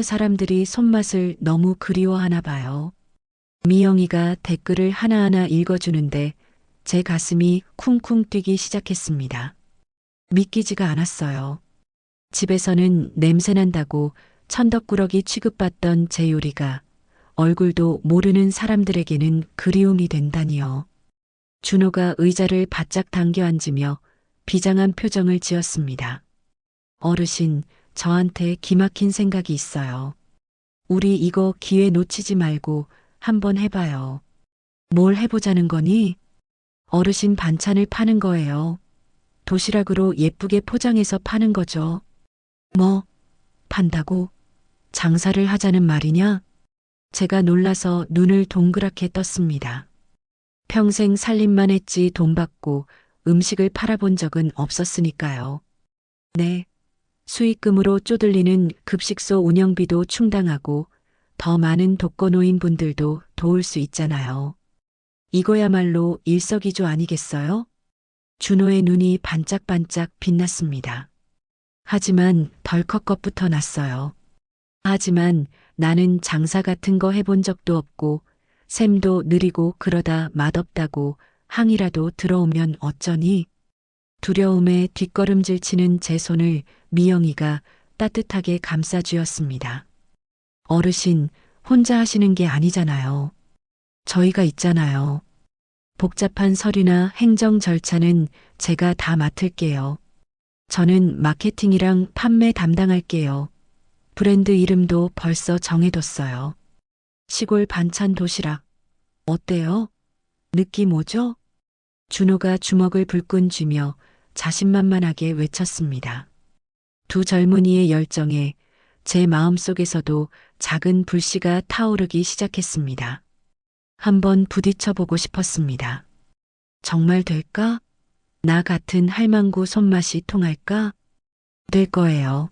사람들이 손맛을 너무 그리워하나 봐요. 미영이가 댓글을 하나하나 읽어주는데 제 가슴이 쿵쿵 뛰기 시작했습니다. 믿기지가 않았어요. 집에서는 냄새난다고 천덕꾸러기 취급받던 제 요리가 얼굴도 모르는 사람들에게는 그리움이 된다니요. 준호가 의자를 바짝 당겨 앉으며 비장한 표정을 지었습니다. 어르신, 저한테 기막힌 생각이 있어요. 우리 이거 기회 놓치지 말고 한번 해봐요. 뭘 해보자는 거니? 어르신 반찬을 파는 거예요. 도시락으로 예쁘게 포장해서 파는 거죠. 뭐, 판다고? 장사를 하자는 말이냐? 제가 놀라서 눈을 동그랗게 떴습니다. 평생 살림만 했지 돈 받고 음식을 팔아본 적은 없었으니까요. 네. 수익금으로 쪼들리는 급식소 운영비도 충당하고 더 많은 독거노인 분들도 도울 수 있잖아요. 이거야말로 일석이조 아니겠어요? 준호의 눈이 반짝반짝 빛났습니다. 하지만 덜컥 겁부터 났어요. 하지만 나는 장사 같은 거 해본 적도 없고 샘도 느리고 그러다 맛없다고 항이라도 들어오면 어쩌니? 두려움에 뒷걸음질 치는 제 손을 미영이가 따뜻하게 감싸주었습니다. 어르신, 혼자 하시는 게 아니잖아요. 저희가 있잖아요. 복잡한 서류나 행정 절차는 제가 다 맡을게요. 저는 마케팅이랑 판매 담당할게요. 브랜드 이름도 벌써 정해뒀어요. 시골 반찬 도시락. 어때요? 느낌 오죠? 준호가 주먹을 불끈 쥐며 자신만만하게 외쳤습니다. 두 젊은이의 열정에 제 마음속에서도 작은 불씨가 타오르기 시작했습니다. 한번 부딪혀보고 싶었습니다. 정말 될까? 나 같은 할망구 손맛이 통할까? 될 거예요.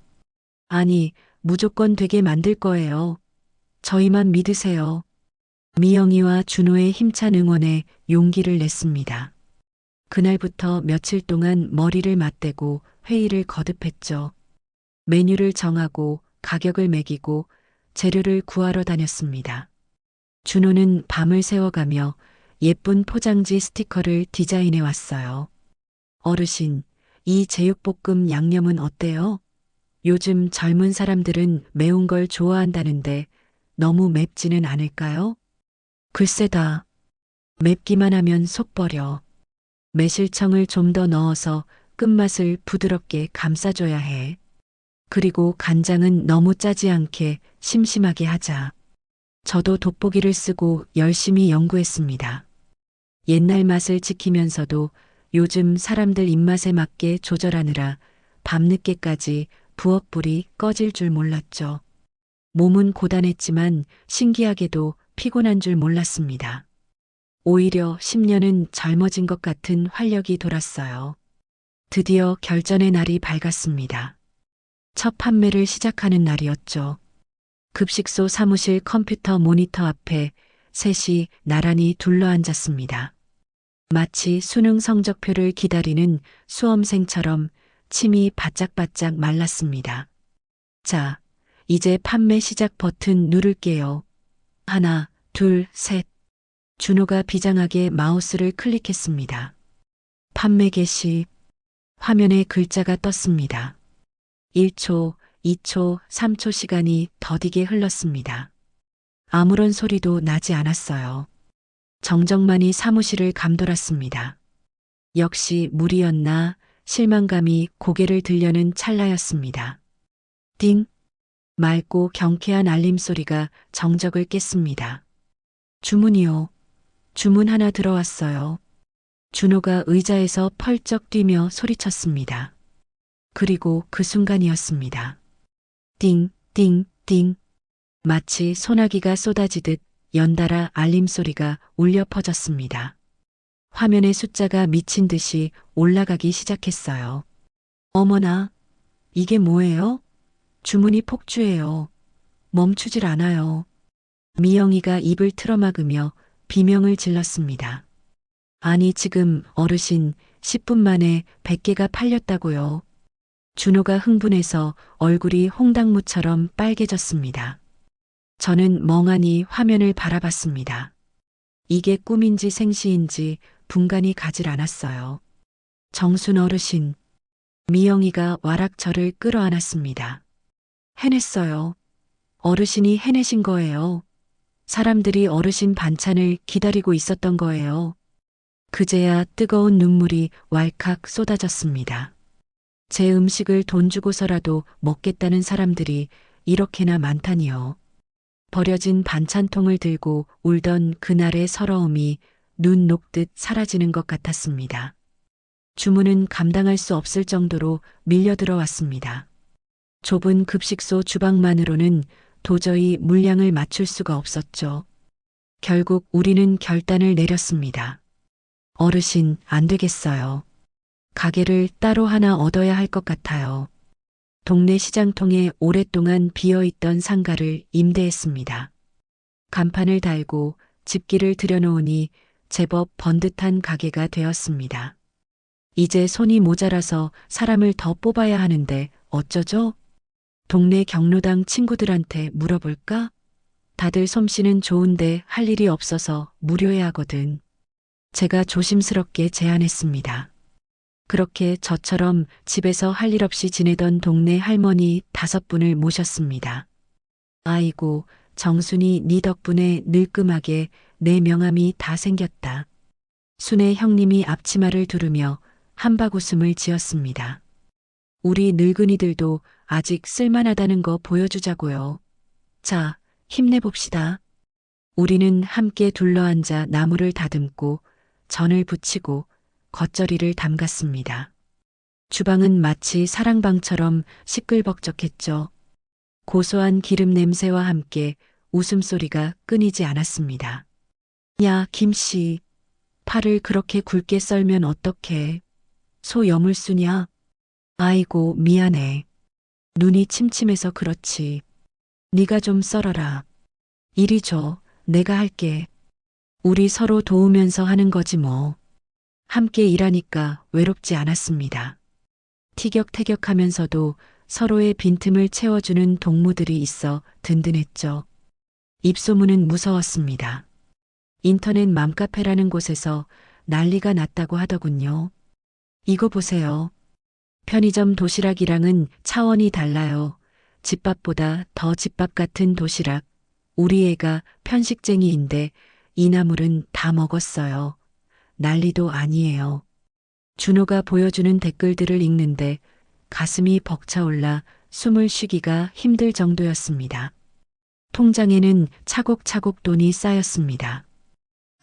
아니, 무조건 되게 만들 거예요. 저희만 믿으세요. 미영이와 준호의 힘찬 응원에 용기를 냈습니다. 그날부터 며칠 동안 머리를 맞대고 회의를 거듭했죠. 메뉴를 정하고 가격을 매기고 재료를 구하러 다녔습니다. 준호는 밤을 새워가며 예쁜 포장지 스티커를 디자인해 왔어요. 어르신, 이 제육볶음 양념은 어때요? 요즘 젊은 사람들은 매운 걸 좋아한다는데 너무 맵지는 않을까요? 글쎄다. 맵기만 하면 속 버려. 매실청을 좀 더 넣어서 끝맛을 부드럽게 감싸줘야 해. 그리고 간장은 너무 짜지 않게 심심하게 하자. 저도 돋보기를 쓰고 열심히 연구했습니다. 옛날 맛을 지키면서도 요즘 사람들 입맛에 맞게 조절하느라 밤늦게까지 부엌불이 꺼질 줄 몰랐죠. 몸은 고단했지만 신기하게도 피곤한 줄 몰랐습니다. 오히려 10년은 젊어진 것 같은 활력이 돌았어요. 드디어 결전의 날이 밝았습니다. 첫 판매를 시작하는 날이었죠. 급식소 사무실 컴퓨터 모니터 앞에 셋이 나란히 둘러앉았습니다. 마치 수능 성적표를 기다리는 수험생처럼 침이 바짝바짝 말랐습니다. 자, 이제 판매 시작 버튼 누를게요. 하나, 둘, 셋. 준호가 비장하게 마우스를 클릭했습니다. 판매 개시. 화면에 글자가 떴습니다. 1초, 2초, 3초 시간이 더디게 흘렀습니다. 아무런 소리도 나지 않았어요. 정적만이 사무실을 감돌았습니다. 역시 무리였나 실망감이 고개를 들려는 찰나였습니다. 띵! 맑고 경쾌한 알림 소리가 정적을 깼습니다. 주문이요. 주문 하나 들어왔어요. 준호가 의자에서 펄쩍 뛰며 소리쳤습니다. 그리고 그 순간이었습니다. 띵, 띵, 띵. 마치 소나기가 쏟아지듯 연달아 알림 소리가 울려 퍼졌습니다. 화면의 숫자가 미친 듯이 올라가기 시작했어요. 어머나, 이게 뭐예요? 주문이 폭주해요. 멈추질 않아요. 미영이가 입을 틀어막으며 비명을 질렀습니다. 아니 지금 어르신 10분 만에 100개가 팔렸다고요. 준호가 흥분해서 얼굴이 홍당무처럼 빨개졌습니다. 저는 멍하니 화면을 바라봤습니다. 이게 꿈인지 생시인지 분간이 가질 않았어요. 정순 어르신, 미영이가 와락 저를 끌어안았습니다. 해냈어요. 어르신이 해내신 거예요. 사람들이 어르신 반찬을 기다리고 있었던 거예요. 그제야 뜨거운 눈물이 왈칵 쏟아졌습니다. 제 음식을 돈 주고서라도 먹겠다는 사람들이 이렇게나 많다니요. 버려진 반찬통을 들고 울던 그날의 서러움이 눈 녹듯 사라지는 것 같았습니다. 주문은 감당할 수 없을 정도로 밀려들어왔습니다. 좁은 급식소 주방만으로는 도저히 물량을 맞출 수가 없었죠. 결국 우리는 결단을 내렸습니다. 어르신, 안 되겠어요. 가게를 따로 하나 얻어야 할 것 같아요. 동네 시장통에 오랫동안 비어있던 상가를 임대했습니다. 간판을 달고 집기를 들여놓으니 제법 번듯한 가게가 되었습니다. 이제 손이 모자라서 사람을 더 뽑아야 하는데 어쩌죠? 동네 경로당 친구들한테 물어볼까? 다들 솜씨는 좋은데 할 일이 없어서 무료해야 하거든. 제가 조심스럽게 제안했습니다. 그렇게 저처럼 집에서 할 일 없이 지내던 동네 할머니 5분을 모셨습니다. 아이고, 정순이 네 덕분에 늙끔하게 내 명함이 다 생겼다. 순애 형님이 앞치마를 두르며 한박웃음을 지었습니다. 우리 늙은이들도 아직 쓸만하다는 거 보여주자고요. 자, 힘내봅시다. 우리는 함께 둘러앉아 나무를 다듬고 전을 부치고 겉절이를 담갔습니다. 주방은 마치 사랑방처럼 시끌벅적했죠. 고소한 기름 냄새와 함께 웃음소리가 끊이지 않았습니다. 야, 김씨. 팔을 그렇게 굵게 썰면 어떡해. 소 여물수냐? 아이고, 미안해. 눈이 침침해서 그렇지. 네가 좀 썰어라. 이리 줘. 내가 할게. 우리 서로 도우면서 하는 거지 뭐. 함께 일하니까 외롭지 않았습니다. 티격태격하면서도 서로의 빈틈을 채워주는 동무들이 있어 든든했죠. 입소문은 무서웠습니다. 인터넷 맘카페라는 곳에서 난리가 났다고 하더군요. 이거 보세요. 편의점 도시락이랑은 차원이 달라요. 집밥보다 더 집밥 같은 도시락. 우리 애가 편식쟁이인데 이 나물은 다 먹었어요. 난리도 아니에요. 준호가 보여주는 댓글들을 읽는데 가슴이 벅차올라 숨을 쉬기가 힘들 정도였습니다. 통장에는 차곡차곡 돈이 쌓였습니다.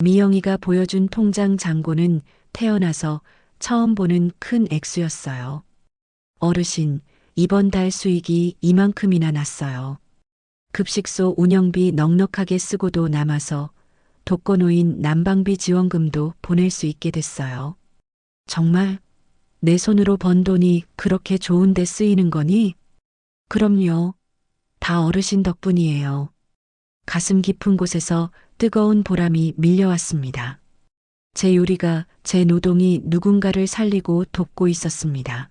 미영이가 보여준 통장 잔고는 태어나서 처음 보는 큰 액수였어요. 어르신, 이번 달 수익이 이만큼이나 났어요. 급식소 운영비 넉넉하게 쓰고도 남아서 독거노인 난방비 지원금도 보낼 수 있게 됐어요. 정말 내 손으로 번 돈이 그렇게 좋은 데 쓰이는 거니? 그럼요. 다 어르신 덕분이에요. 가슴 깊은 곳에서 뜨거운 보람이 밀려왔습니다. 제 요리가, 제 노동이 누군가를 살리고 돕고 있었습니다.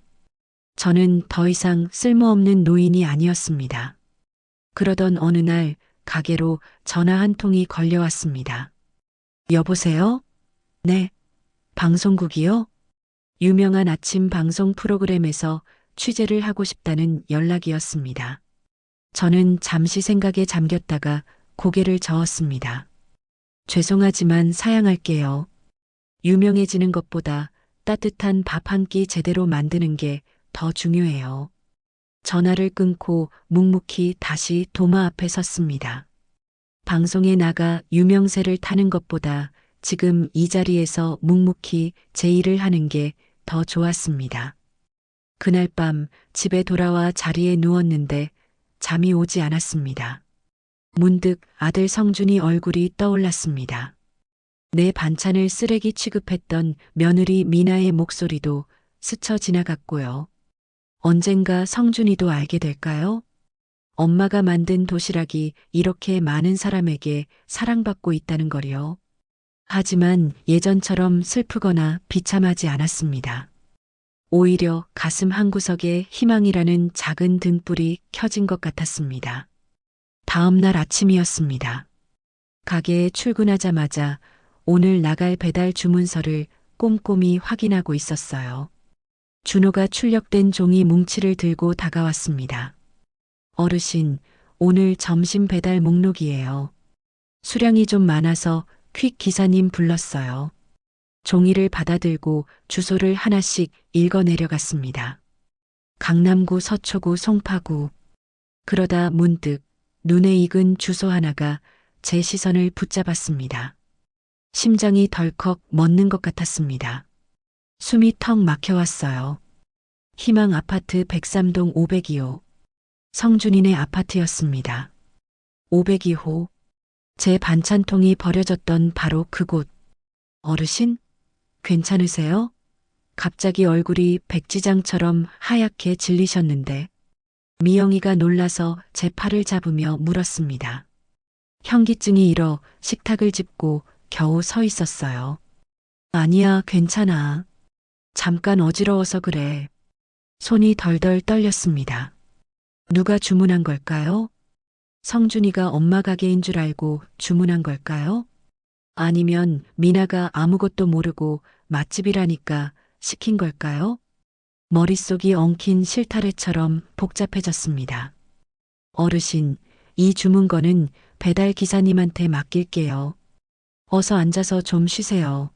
저는 더 이상 쓸모없는 노인이 아니었습니다. 그러던 어느 날 가게로 전화 한 통이 걸려왔습니다. 여보세요? 네. 방송국이요? 유명한 아침 방송 프로그램에서 취재를 하고 싶다는 연락이었습니다. 저는 잠시 생각에 잠겼다가 고개를 저었습니다. 죄송하지만 사양할게요. 유명해지는 것보다 따뜻한 밥 한 끼 제대로 만드는 게 더 중요해요. 전화를 끊고 묵묵히 다시 도마 앞에 섰습니다. 방송에 나가 유명세를 타는 것보다 지금 이 자리에서 묵묵히 제 일을 하는 게 더 좋았습니다. 그날 밤 집에 돌아와 자리에 누웠는데 잠이 오지 않았습니다. 문득 아들 성준이 얼굴이 떠올랐습니다. 내 반찬을 쓰레기 취급했던 며느리 미나의 목소리도 스쳐 지나갔고요. 언젠가 성준이도 알게 될까요? 엄마가 만든 도시락이 이렇게 많은 사람에게 사랑받고 있다는 걸요. 하지만 예전처럼 슬프거나 비참하지 않았습니다. 오히려 가슴 한구석에 희망이라는 작은 등불이 켜진 것 같았습니다. 다음 날 아침이었습니다. 가게에 출근하자마자 오늘 나갈 배달 주문서를 꼼꼼히 확인하고 있었어요. 준호가 출력된 종이 뭉치를 들고 다가왔습니다. 어르신, 오늘 점심 배달 목록이에요. 수량이 좀 많아서 퀵 기사님 불렀어요. 종이를 받아들고 주소를 하나씩 읽어 내려갔습니다. 강남구, 서초구, 송파구. 그러다 문득 눈에 익은 주소 하나가 제 시선을 붙잡았습니다. 심장이 덜컥 멎는 것 같았습니다. 숨이 턱 막혀왔어요. 희망 아파트 103동 502호. 성준이네 아파트였습니다. 502호. 제 반찬통이 버려졌던 바로 그곳. 어르신? 괜찮으세요? 갑자기 얼굴이 백지장처럼 하얗게 질리셨는데 미영이가 놀라서 제 팔을 잡으며 물었습니다. 현기증이 일어 식탁을 짚고 겨우 서 있었어요. 아니야, 괜찮아. 잠깐 어지러워서 그래. 손이 덜덜 떨렸습니다. 누가 주문한 걸까요? 성준이가 엄마 가게인 줄 알고 주문한 걸까요? 아니면 미나가 아무것도 모르고 맛집이라니까 시킨 걸까요? 머릿속이 엉킨 실타래처럼 복잡해졌습니다. 어르신, 이 주문건은 배달 기사님한테 맡길게요. 어서 앉아서 좀 쉬세요.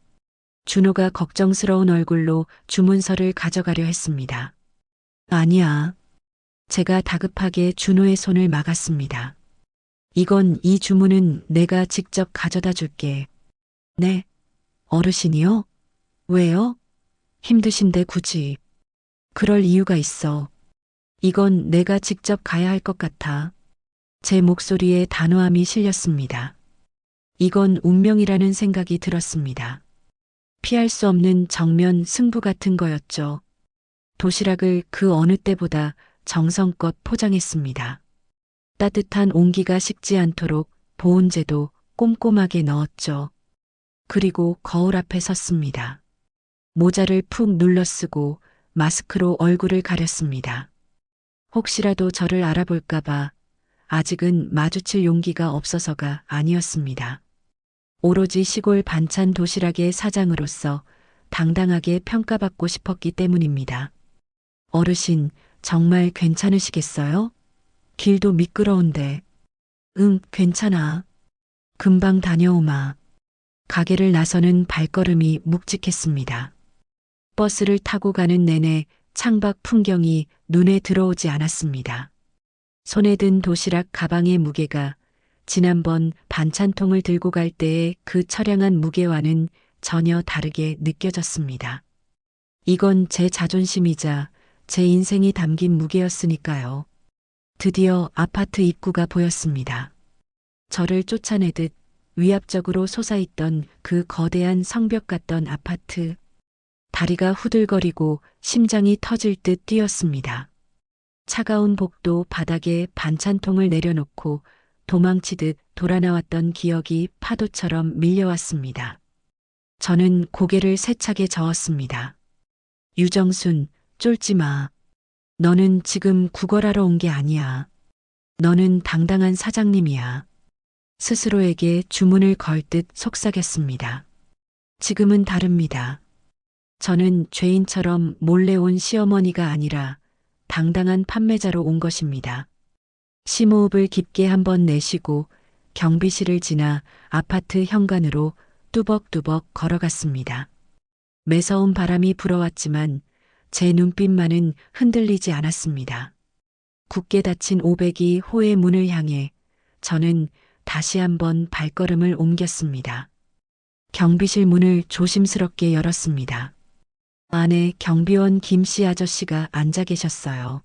준호가 걱정스러운 얼굴로 주문서를 가져가려 했습니다. 아니야. 제가 다급하게 준호의 손을 막았습니다. 이 주문은 내가 직접 가져다 줄게. 네? 어르신이요? 왜요? 힘드신데 굳이. 그럴 이유가 있어. 이건 내가 직접 가야 할 것 같아. 제 목소리에 단호함이 실렸습니다. 이건 운명이라는 생각이 들었습니다. 피할 수 없는 정면 승부 같은 거였죠. 도시락을 그 어느 때보다 정성껏 포장했습니다. 따뜻한 온기가 식지 않도록 보온재도 꼼꼼하게 넣었죠. 그리고 거울 앞에 섰습니다. 모자를 푹 눌러 쓰고 마스크로 얼굴을 가렸습니다. 혹시라도 저를 알아볼까봐 아직은 마주칠 용기가 없어서가 아니었습니다. 오로지 시골 반찬 도시락의 사장으로서 당당하게 평가받고 싶었기 때문입니다. 어르신, 정말 괜찮으시겠어요? 길도 미끄러운데. 응, 괜찮아. 금방 다녀오마. 가게를 나서는 발걸음이 묵직했습니다. 버스를 타고 가는 내내 창밖 풍경이 눈에 들어오지 않았습니다. 손에 든 도시락 가방의 무게가 지난번 반찬통을 들고 갈 때의 그 처량한 무게와는 전혀 다르게 느껴졌습니다. 이건 제 자존심이자 제 인생이 담긴 무게였으니까요. 드디어 아파트 입구가 보였습니다. 저를 쫓아내듯 위압적으로 솟아있던 그 거대한 성벽 같던 아파트. 다리가 후들거리고 심장이 터질 듯 뛰었습니다. 차가운 복도 바닥에 반찬통을 내려놓고 도망치듯 돌아나왔던 기억이 파도처럼 밀려왔습니다. 저는 고개를 세차게 저었습니다. 유정순, 쫄지 마. 너는 지금 구걸하러 온 게 아니야. 너는 당당한 사장님이야. 스스로에게 주문을 걸 듯 속삭였습니다. 지금은 다릅니다. 저는 죄인처럼 몰래 온 시어머니가 아니라 당당한 판매자로 온 것입니다. 심호흡을 깊게 한번 내쉬고 경비실을 지나 아파트 현관으로 뚜벅뚜벅 걸어갔습니다. 매서운 바람이 불어왔지만 제 눈빛만은 흔들리지 않았습니다. 굳게 닫힌 502호의 문을 향해 저는 다시 한번 발걸음을 옮겼습니다. 경비실 문을 조심스럽게 열었습니다. 안에 경비원 김씨 아저씨가 앉아 계셨어요.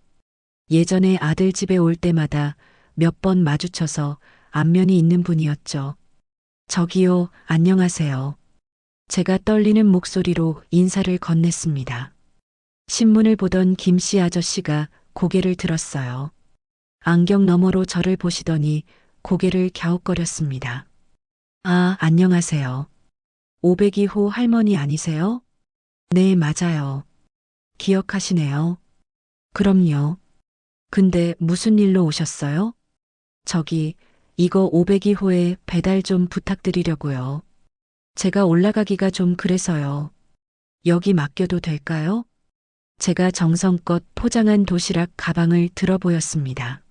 예전에 아들 집에 올 때마다 몇 번 마주쳐서 안면이 있는 분이었죠. 저기요, 안녕하세요. 제가 떨리는 목소리로 인사를 건넸습니다. 신문을 보던 김씨 아저씨가 고개를 들었어요. 안경 너머로 저를 보시더니 고개를 갸웃거렸습니다. 아, 안녕하세요. 502호 할머니 아니세요? 네, 맞아요. 기억하시네요. 그럼요. 근데 무슨 일로 오셨어요? 저기, 이거 502호에 배달 좀 부탁드리려고요. 제가 올라가기가 좀 그래서요. 여기 맡겨도 될까요? 제가 정성껏 포장한 도시락 가방을 들어 보였습니다.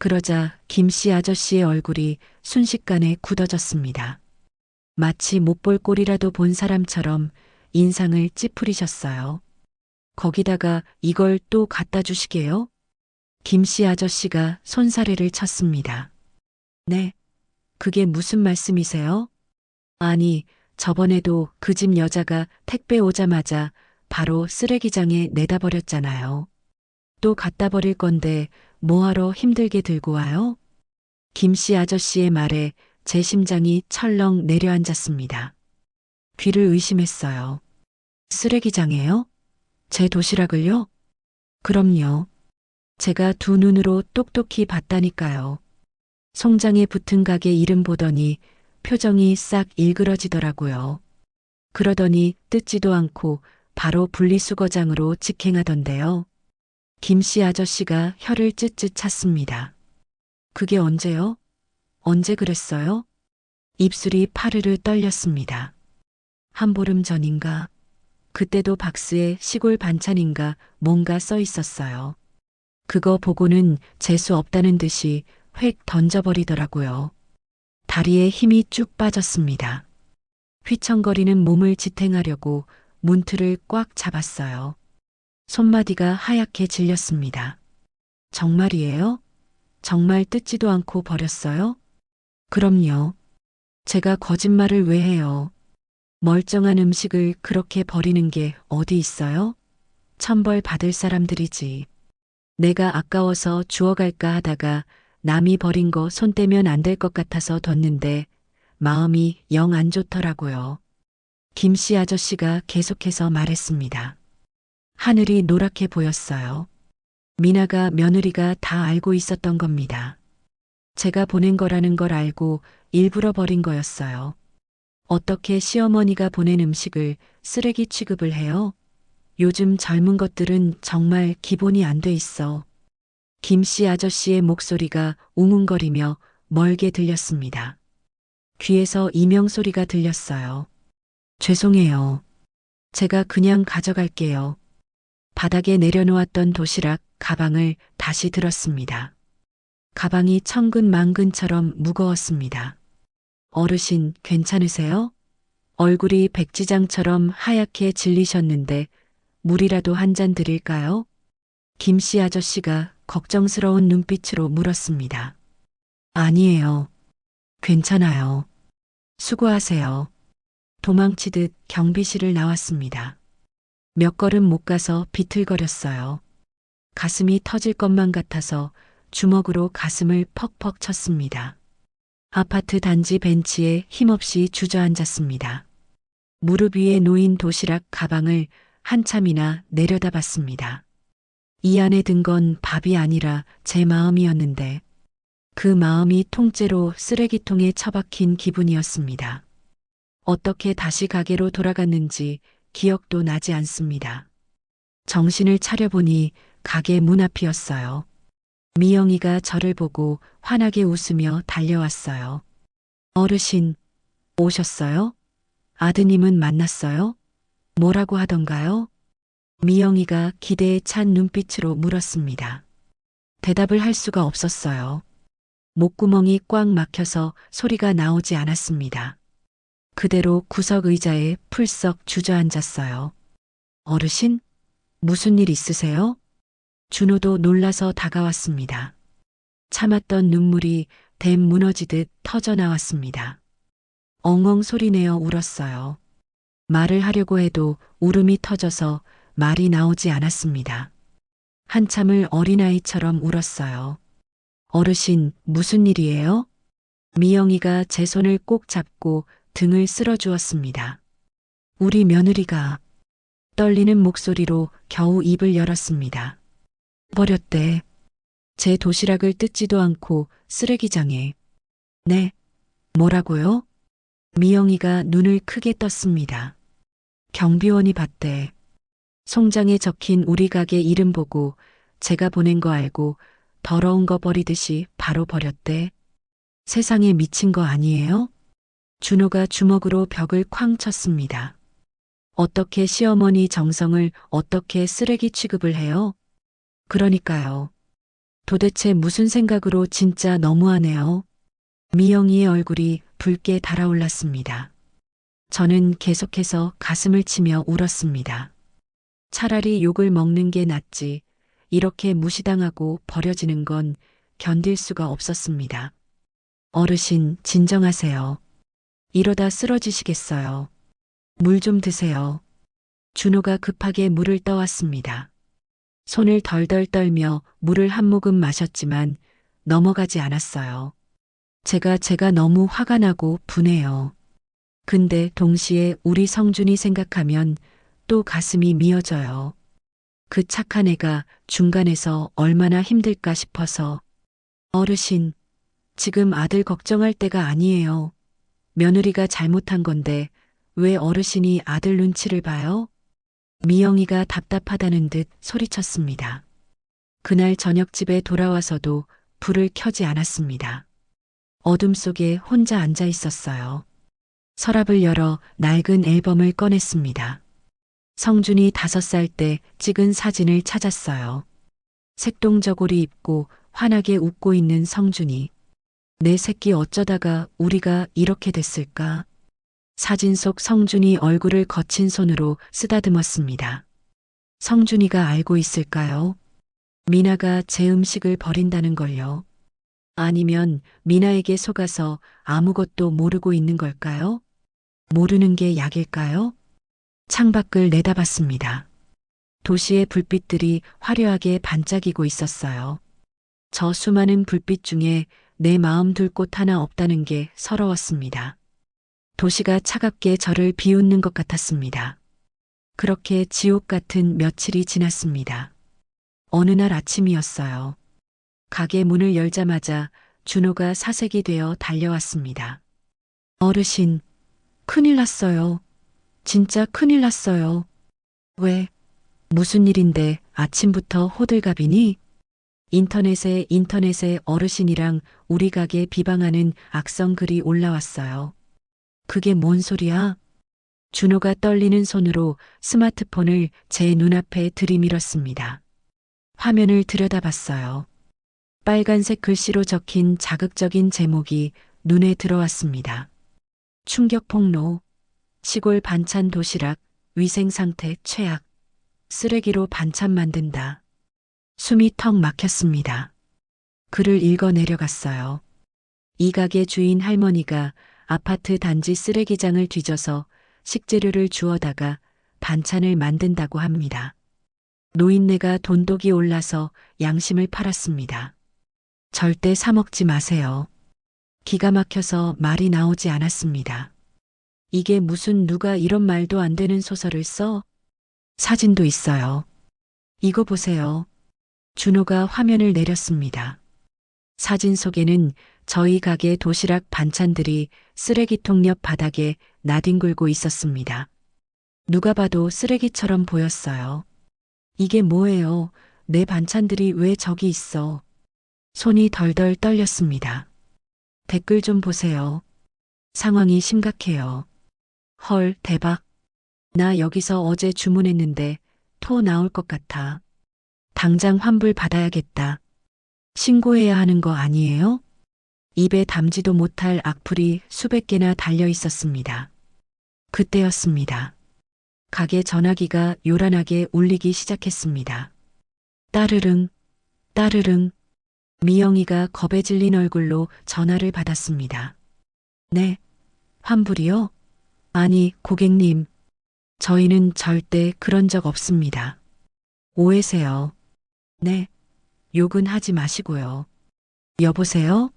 그러자 김씨 아저씨의 얼굴이 순식간에 굳어졌습니다. 마치 못 볼 꼴이라도 본 사람처럼 인상을 찌푸리셨어요. 거기다가 이걸 또 갖다 주시게요? 김씨 아저씨가 손사래를 쳤습니다. 네, 그게 무슨 말씀이세요? 아니, 저번에도 그 집 여자가 택배 오자마자 바로 쓰레기장에 내다 버렸잖아요. 또 갖다 버릴 건데 뭐하러 힘들게 들고 와요? 김씨 아저씨의 말에 제 심장이 철렁 내려앉았습니다. 귀를 의심했어요. 쓰레기장에요? 제 도시락을요? 그럼요. 제가 두 눈으로 똑똑히 봤다니까요. 송장에 붙은 가게 이름 보더니 표정이 싹 일그러지더라고요. 그러더니 뜯지도 않고 바로 분리수거장으로 직행하던데요. 김씨 아저씨가 혀를 쯧쯧 찼습니다. 그게 언제요? 언제 그랬어요? 입술이 파르르 떨렸습니다. 한 보름 전인가? 그때도 박스에 시골 반찬인가 뭔가 써 있었어요. 그거 보고는 재수 없다는 듯이 획 던져버리더라고요. 다리에 힘이 쭉 빠졌습니다. 휘청거리는 몸을 지탱하려고 문틀을 꽉 잡았어요. 손마디가 하얗게 질렸습니다. 정말이에요? 정말 뜯지도 않고 버렸어요? 그럼요. 제가 거짓말을 왜 해요? 멀쩡한 음식을 그렇게 버리는 게 어디 있어요? 천벌 받을 사람들이지. 내가 아까워서 주워갈까 하다가 남이 버린 거 손 떼면 안 될 것 같아서 뒀는데 마음이 영 안 좋더라고요. 김씨 아저씨가 계속해서 말했습니다. 하늘이 노랗게 보였어요. 미나가 며느리가 다 알고 있었던 겁니다. 제가 보낸 거라는 걸 알고 일부러 버린 거였어요. 어떻게 시어머니가 보낸 음식을 쓰레기 취급을 해요? 요즘 젊은 것들은 정말 기본이 안 돼 있어. 김씨 아저씨의 목소리가 웅웅거리며 멀게 들렸습니다. 귀에서 이명 소리가 들렸어요. 죄송해요. 제가 그냥 가져갈게요. 바닥에 내려놓았던 도시락 가방을 다시 들었습니다. 가방이 천근만근처럼 무거웠습니다. 어르신, 괜찮으세요? 얼굴이 백지장처럼 하얗게 질리셨는데 물이라도 한 잔 드릴까요? 김씨 아저씨가 걱정스러운 눈빛으로 물었습니다. 아니에요. 괜찮아요. 수고하세요. 도망치듯 경비실을 나왔습니다. 몇 걸음 못 가서 비틀거렸어요. 가슴이 터질 것만 같아서 주먹으로 가슴을 퍽퍽 쳤습니다. 아파트 단지 벤치에 힘없이 주저앉았습니다. 무릎 위에 놓인 도시락 가방을 한참이나 내려다봤습니다. 이 안에 든 건 밥이 아니라 제 마음이었는데 그 마음이 통째로 쓰레기통에 처박힌 기분이었습니다. 어떻게 다시 가게로 돌아갔는지 기억도 나지 않습니다. 정신을 차려보니 가게 문 앞이었어요. 미영이가 저를 보고 환하게 웃으며 달려왔어요. 어르신, 오셨어요? 아드님은 만났어요? 뭐라고 하던가요? 미영이가 기대에 찬 눈빛으로 물었습니다. 대답을 할 수가 없었어요. 목구멍이 꽉 막혀서 소리가 나오지 않았습니다. 그대로 구석 의자에 풀썩 주저앉았어요. 어르신? 무슨 일 있으세요? 준호도 놀라서 다가왔습니다. 참았던 눈물이 댐 무너지듯 터져 나왔습니다. 엉엉 소리내어 울었어요. 말을 하려고 해도 울음이 터져서 말이 나오지 않았습니다. 한참을 어린아이처럼 울었어요. 어르신, 무슨 일이에요? 미영이가 제 손을 꼭 잡고 등을 쓸어주었습니다. 우리 며느리가 떨리는 목소리로 겨우 입을 열었습니다. 버렸대. 제 도시락을 뜯지도 않고 쓰레기장에. 네. 뭐라고요? 미영이가 눈을 크게 떴습니다. 경비원이 봤대. 송장에 적힌 우리 가게 이름 보고 제가 보낸 거 알고 더러운 거 버리듯이 바로 버렸대. 세상에 미친 거 아니에요? 준호가 주먹으로 벽을 쾅 쳤습니다. 어떻게 시어머니 정성을 어떻게 쓰레기 취급을 해요? 그러니까요. 도대체 무슨 생각으로 진짜 너무하네요. 미영이의 얼굴이 붉게 달아올랐습니다. 저는 계속해서 가슴을 치며 울었습니다. 차라리 욕을 먹는 게 낫지 이렇게 무시당하고 버려지는 건 견딜 수가 없었습니다. 어르신, 진정하세요. 이러다 쓰러지시겠어요. 물 좀 드세요. 준호가 급하게 물을 떠왔습니다. 손을 덜덜 떨며 물을 한 모금 마셨지만 넘어가지 않았어요. 제가 너무 화가 나고 분해요. 근데 동시에 우리 성준이 생각하면 또 가슴이 미어져요. 그 착한 애가 중간에서 얼마나 힘들까 싶어서. 어르신, 지금 아들 걱정할 때가 아니에요. 며느리가 잘못한 건데 왜 어르신이 아들 눈치를 봐요? 미영이가 답답하다는 듯 소리쳤습니다. 그날 저녁 집에 돌아와서도 불을 켜지 않았습니다. 어둠 속에 혼자 앉아 있었어요. 서랍을 열어 낡은 앨범을 꺼냈습니다. 성준이 5살 때 찍은 사진을 찾았어요. 색동저고리 입고 환하게 웃고 있는 성준이. 내 새끼 어쩌다가 우리가 이렇게 됐을까? 사진 속 성준이 얼굴을 거친 손으로 쓰다듬었습니다. 성준이가 알고 있을까요? 미나가 제 음식을 버린다는 걸요. 아니면 미나에게 속아서 아무것도 모르고 있는 걸까요? 모르는 게 약일까요? 창밖을 내다봤습니다. 도시의 불빛들이 화려하게 반짝이고 있었어요. 저 수많은 불빛 중에 내 마음 둘 곳 하나 없다는 게 서러웠습니다. 도시가 차갑게 저를 비웃는 것 같았습니다. 그렇게 지옥 같은 며칠이 지났습니다. 어느 날 아침이었어요. 가게 문을 열자마자 준호가 사색이 되어 달려왔습니다. 어르신, 큰일 났어요. 진짜 큰일 났어요. 왜? 무슨 일인데 아침부터 호들갑이니? 인터넷에 어르신이랑 우리 가게 비방하는 악성 글이 올라왔어요. 그게 뭔 소리야? 준호가 떨리는 손으로 스마트폰을 제 눈앞에 들이밀었습니다. 화면을 들여다봤어요. 빨간색 글씨로 적힌 자극적인 제목이 눈에 들어왔습니다. 충격 폭로, 시골 반찬 도시락, 위생 상태 최악, 쓰레기로 반찬 만든다. 숨이 턱 막혔습니다. 글을 읽어 내려갔어요. 이 가게 주인 할머니가 아파트 단지 쓰레기장을 뒤져서 식재료를 주워다가 반찬을 만든다고 합니다. 노인네가 돈독이 올라서 양심을 팔았습니다. 절대 사 먹지 마세요. 기가 막혀서 말이 나오지 않았습니다. 이게 무슨 누가 이런 말도 안 되는 소설을 써? 사진도 있어요. 이거 보세요. 준호가 화면을 내렸습니다. 사진 속에는 저희 가게 도시락 반찬들이 쓰레기통 옆 바닥에 나뒹굴고 있었습니다. 누가 봐도 쓰레기처럼 보였어요. 이게 뭐예요? 내 반찬들이 왜 저기 있어? 손이 덜덜 떨렸습니다. 댓글 좀 보세요. 상황이 심각해요. 헐, 대박. 나 여기서 어제 주문했는데 토 나올 것 같아. 당장 환불 받아야겠다. 신고해야 하는 거 아니에요? 입에 담지도 못할 악플이 수백 개나 달려 있었습니다. 그때였습니다. 가게 전화기가 요란하게 울리기 시작했습니다. 따르릉, 따르릉. 미영이가 겁에 질린 얼굴로 전화를 받았습니다. 네, 환불이요? 아니, 고객님. 저희는 절대 그런 적 없습니다. 오해세요. 네, 욕은 하지 마시고요. 여보세요?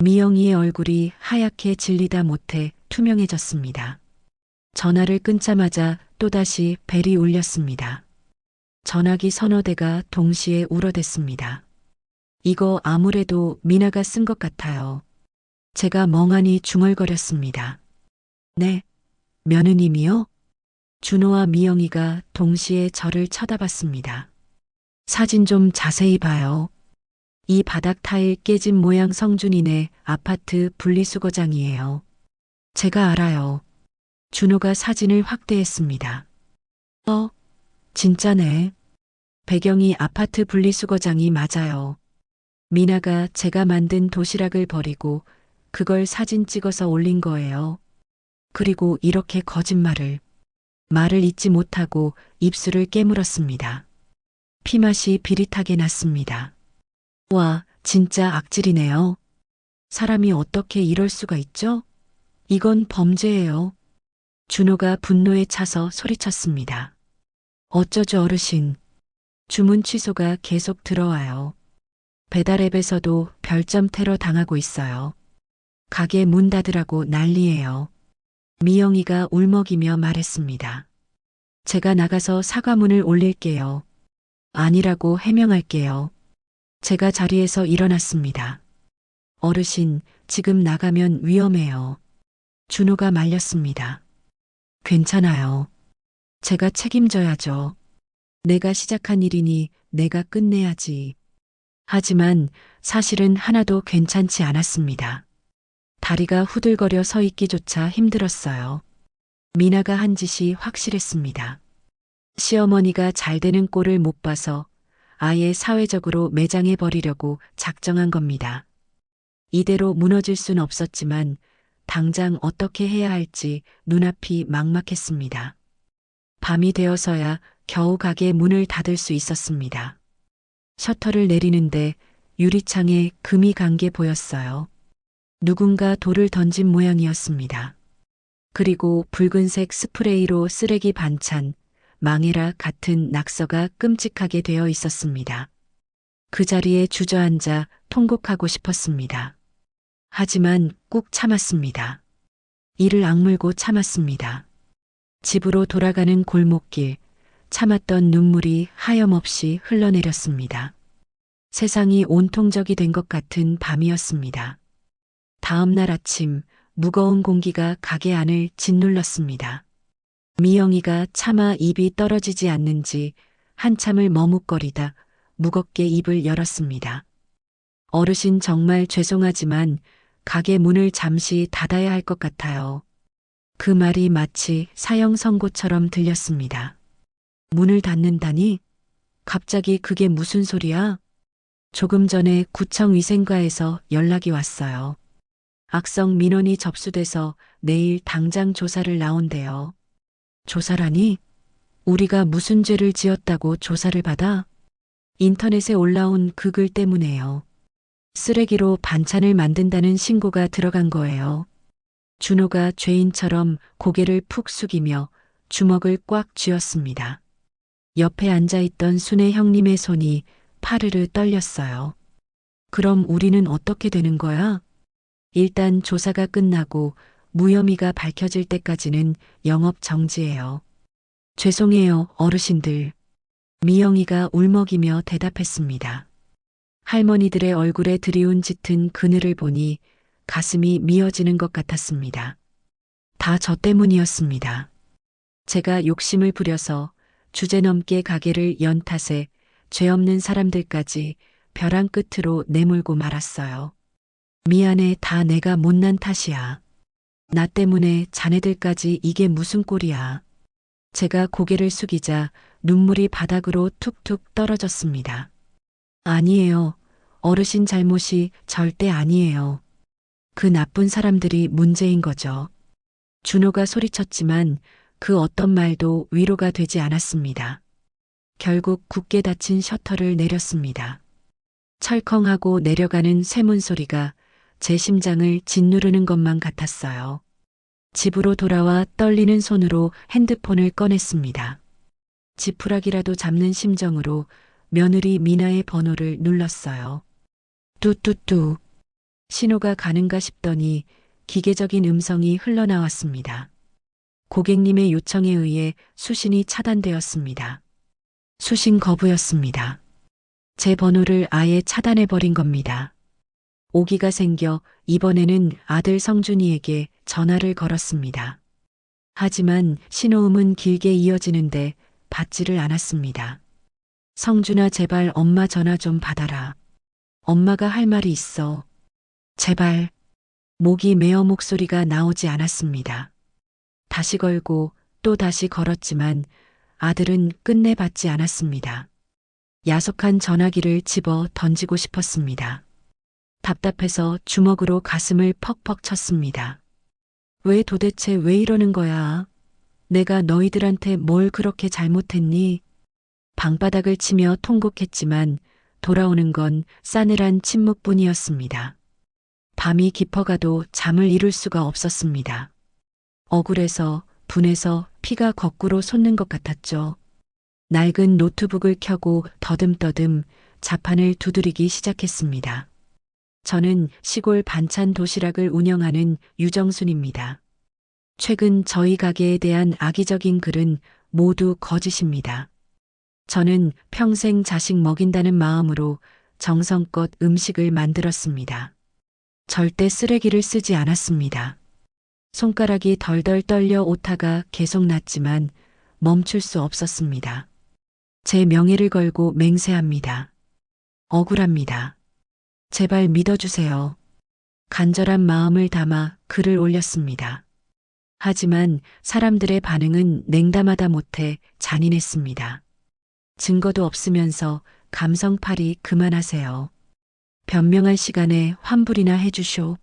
미영이의 얼굴이 하얗게 질리다 못해 투명해졌습니다. 전화를 끊자마자 또다시 벨이 울렸습니다. 전화기 서너 대가 동시에 울어댔습니다. 이거 아무래도 미나가 쓴 것 같아요. 제가 멍하니 중얼거렸습니다. 네, 며느님이요? 준호와 미영이가 동시에 저를 쳐다봤습니다. 사진 좀 자세히 봐요. 이 바닥 타일 깨진 모양 성준이네 아파트 분리수거장이에요. 제가 알아요. 준호가 사진을 확대했습니다. 진짜네. 배경이 아파트 분리수거장이 맞아요. 미나가 제가 만든 도시락을 버리고 그걸 사진 찍어서 올린 거예요. 그리고 이렇게 거짓말을. 말을 잇지 못하고 입술을 깨물었습니다. 피맛이 비릿하게 났습니다. 와, 진짜 악질이네요. 사람이 어떻게 이럴 수가 있죠? 이건 범죄예요. 준호가 분노에 차서 소리쳤습니다. 어쩌죠 어르신. 주문 취소가 계속 들어와요. 배달앱에서도 별점 테러 당하고 있어요. 가게 문 닫으라고 난리예요. 미영이가 울먹이며 말했습니다. 제가 나가서 사과문을 올릴게요. 아니라고 해명할게요. 제가 자리에서 일어났습니다. 어르신, 지금 나가면 위험해요. 준호가 말렸습니다. 괜찮아요. 제가 책임져야죠. 내가 시작한 일이니 내가 끝내야지. 하지만 사실은 하나도 괜찮지 않았습니다. 다리가 후들거려 서 있기조차 힘들었어요. 미나가 한 짓이 확실했습니다. 시어머니가 잘 되는 꼴을 못 봐서 아예 사회적으로 매장해 버리려고 작정한 겁니다. 이대로 무너질 순 없었지만 당장 어떻게 해야 할지 눈앞이 막막했습니다. 밤이 되어서야 겨우 가게 문을 닫을 수 있었습니다. 셔터를 내리는데 유리창에 금이 간 게 보였어요. 누군가 돌을 던진 모양이었습니다. 그리고 붉은색 스프레이로 쓰레기 반찬, 망해라 같은 낙서가 끔찍하게 되어 있었습니다. 그 자리에 주저앉아 통곡하고 싶었습니다. 하지만 꾹 참았습니다. 이를 악물고 참았습니다. 집으로 돌아가는 골목길, 참았던 눈물이 하염없이 흘러내렸습니다. 세상이 온통적이 된 것 같은 밤이었습니다. 다음 날 아침 무거운 공기가 가게 안을 짓눌렀습니다. 미영이가 차마 입이 떨어지지 않는지 한참을 머뭇거리다 무겁게 입을 열었습니다. 어르신 정말 죄송하지만 가게 문을 잠시 닫아야 할 것 같아요. 그 말이 마치 사형 선고처럼 들렸습니다. 문을 닫는다니? 갑자기 그게 무슨 소리야? 조금 전에 구청 위생과에서 연락이 왔어요. 악성 민원이 접수돼서 내일 당장 조사를 나온대요. 조사라니? 우리가 무슨 죄를 지었다고 조사를 받아? 인터넷에 올라온 그 글 때문에요. 쓰레기로 반찬을 만든다는 신고가 들어간 거예요. 준호가 죄인처럼 고개를 푹 숙이며 주먹을 꽉 쥐었습니다. 옆에 앉아있던 순애 형님의 손이 파르르 떨렸어요. 그럼 우리는 어떻게 되는 거야? 일단 조사가 끝나고 무혐의가 밝혀질 때까지는 영업 정지예요. 죄송해요, 어르신들. 미영이가 울먹이며 대답했습니다. 할머니들의 얼굴에 드리운 짙은 그늘을 보니 가슴이 미어지는 것 같았습니다. 다 저 때문이었습니다. 제가 욕심을 부려서 주제넘게 가게를 연 탓에 죄 없는 사람들까지 벼랑 끝으로 내몰고 말았어요. 미안해, 다 내가 못난 탓이야. 나 때문에 자네들까지 이게 무슨 꼴이야. 제가 고개를 숙이자 눈물이 바닥으로 툭툭 떨어졌습니다. 아니에요. 어르신 잘못이 절대 아니에요. 그 나쁜 사람들이 문제인 거죠. 준호가 소리쳤지만 그 어떤 말도 위로가 되지 않았습니다. 결국 굳게 닫힌 셔터를 내렸습니다. 철컹하고 내려가는 쇠문 소리가 제 심장을 짓누르는 것만 같았어요. 집으로 돌아와 떨리는 손으로 핸드폰을 꺼냈습니다. 지푸라기라도 잡는 심정으로 며느리 미나의 번호를 눌렀어요. 뚜뚜뚜. 신호가 가는가 싶더니 기계적인 음성이 흘러나왔습니다. 고객님의 요청에 의해 수신이 차단되었습니다. 수신 거부였습니다. 제 번호를 아예 차단해버린 겁니다. 오기가 생겨 이번에는 아들 성준이에게 전화를 걸었습니다. 하지만 신호음은 길게 이어지는데 받지를 않았습니다. 성준아, 제발 엄마 전화 좀 받아라. 엄마가 할 말이 있어. 제발. 목이 메어 목소리가 나오지 않았습니다. 다시 걸고 또 다시 걸었지만 아들은 끝내 받지 않았습니다. 야속한 전화기를 집어 던지고 싶었습니다. 답답해서 주먹으로 가슴을 퍽퍽 쳤습니다. 도대체 왜 이러는 거야? 내가 너희들한테 뭘 그렇게 잘못했니? 방바닥을 치며 통곡했지만 돌아오는 건 싸늘한 침묵뿐이었습니다. 밤이 깊어가도 잠을 이룰 수가 없었습니다. 억울해서 분해서 피가 거꾸로 솟는 것 같았죠. 낡은 노트북을 켜고 더듬더듬 자판을 두드리기 시작했습니다. 저는 시골 반찬 도시락을 운영하는 유정순입니다. 최근 저희 가게에 대한 악의적인 글은 모두 거짓입니다. 저는 평생 자식 먹인다는 마음으로 정성껏 음식을 만들었습니다. 절대 쓰레기를 쓰지 않았습니다. 손가락이 덜덜 떨려 오타가 계속 났지만 멈출 수 없었습니다. 제 명예를 걸고 맹세합니다. 억울합니다. 제발 믿어주세요. 간절한 마음을 담아 글을 올렸습니다. 하지만 사람들의 반응은 냉담하다 못해 잔인했습니다. 증거도 없으면서 감성팔이 그만하세요. 변명할 시간에 환불이나 해주쇼.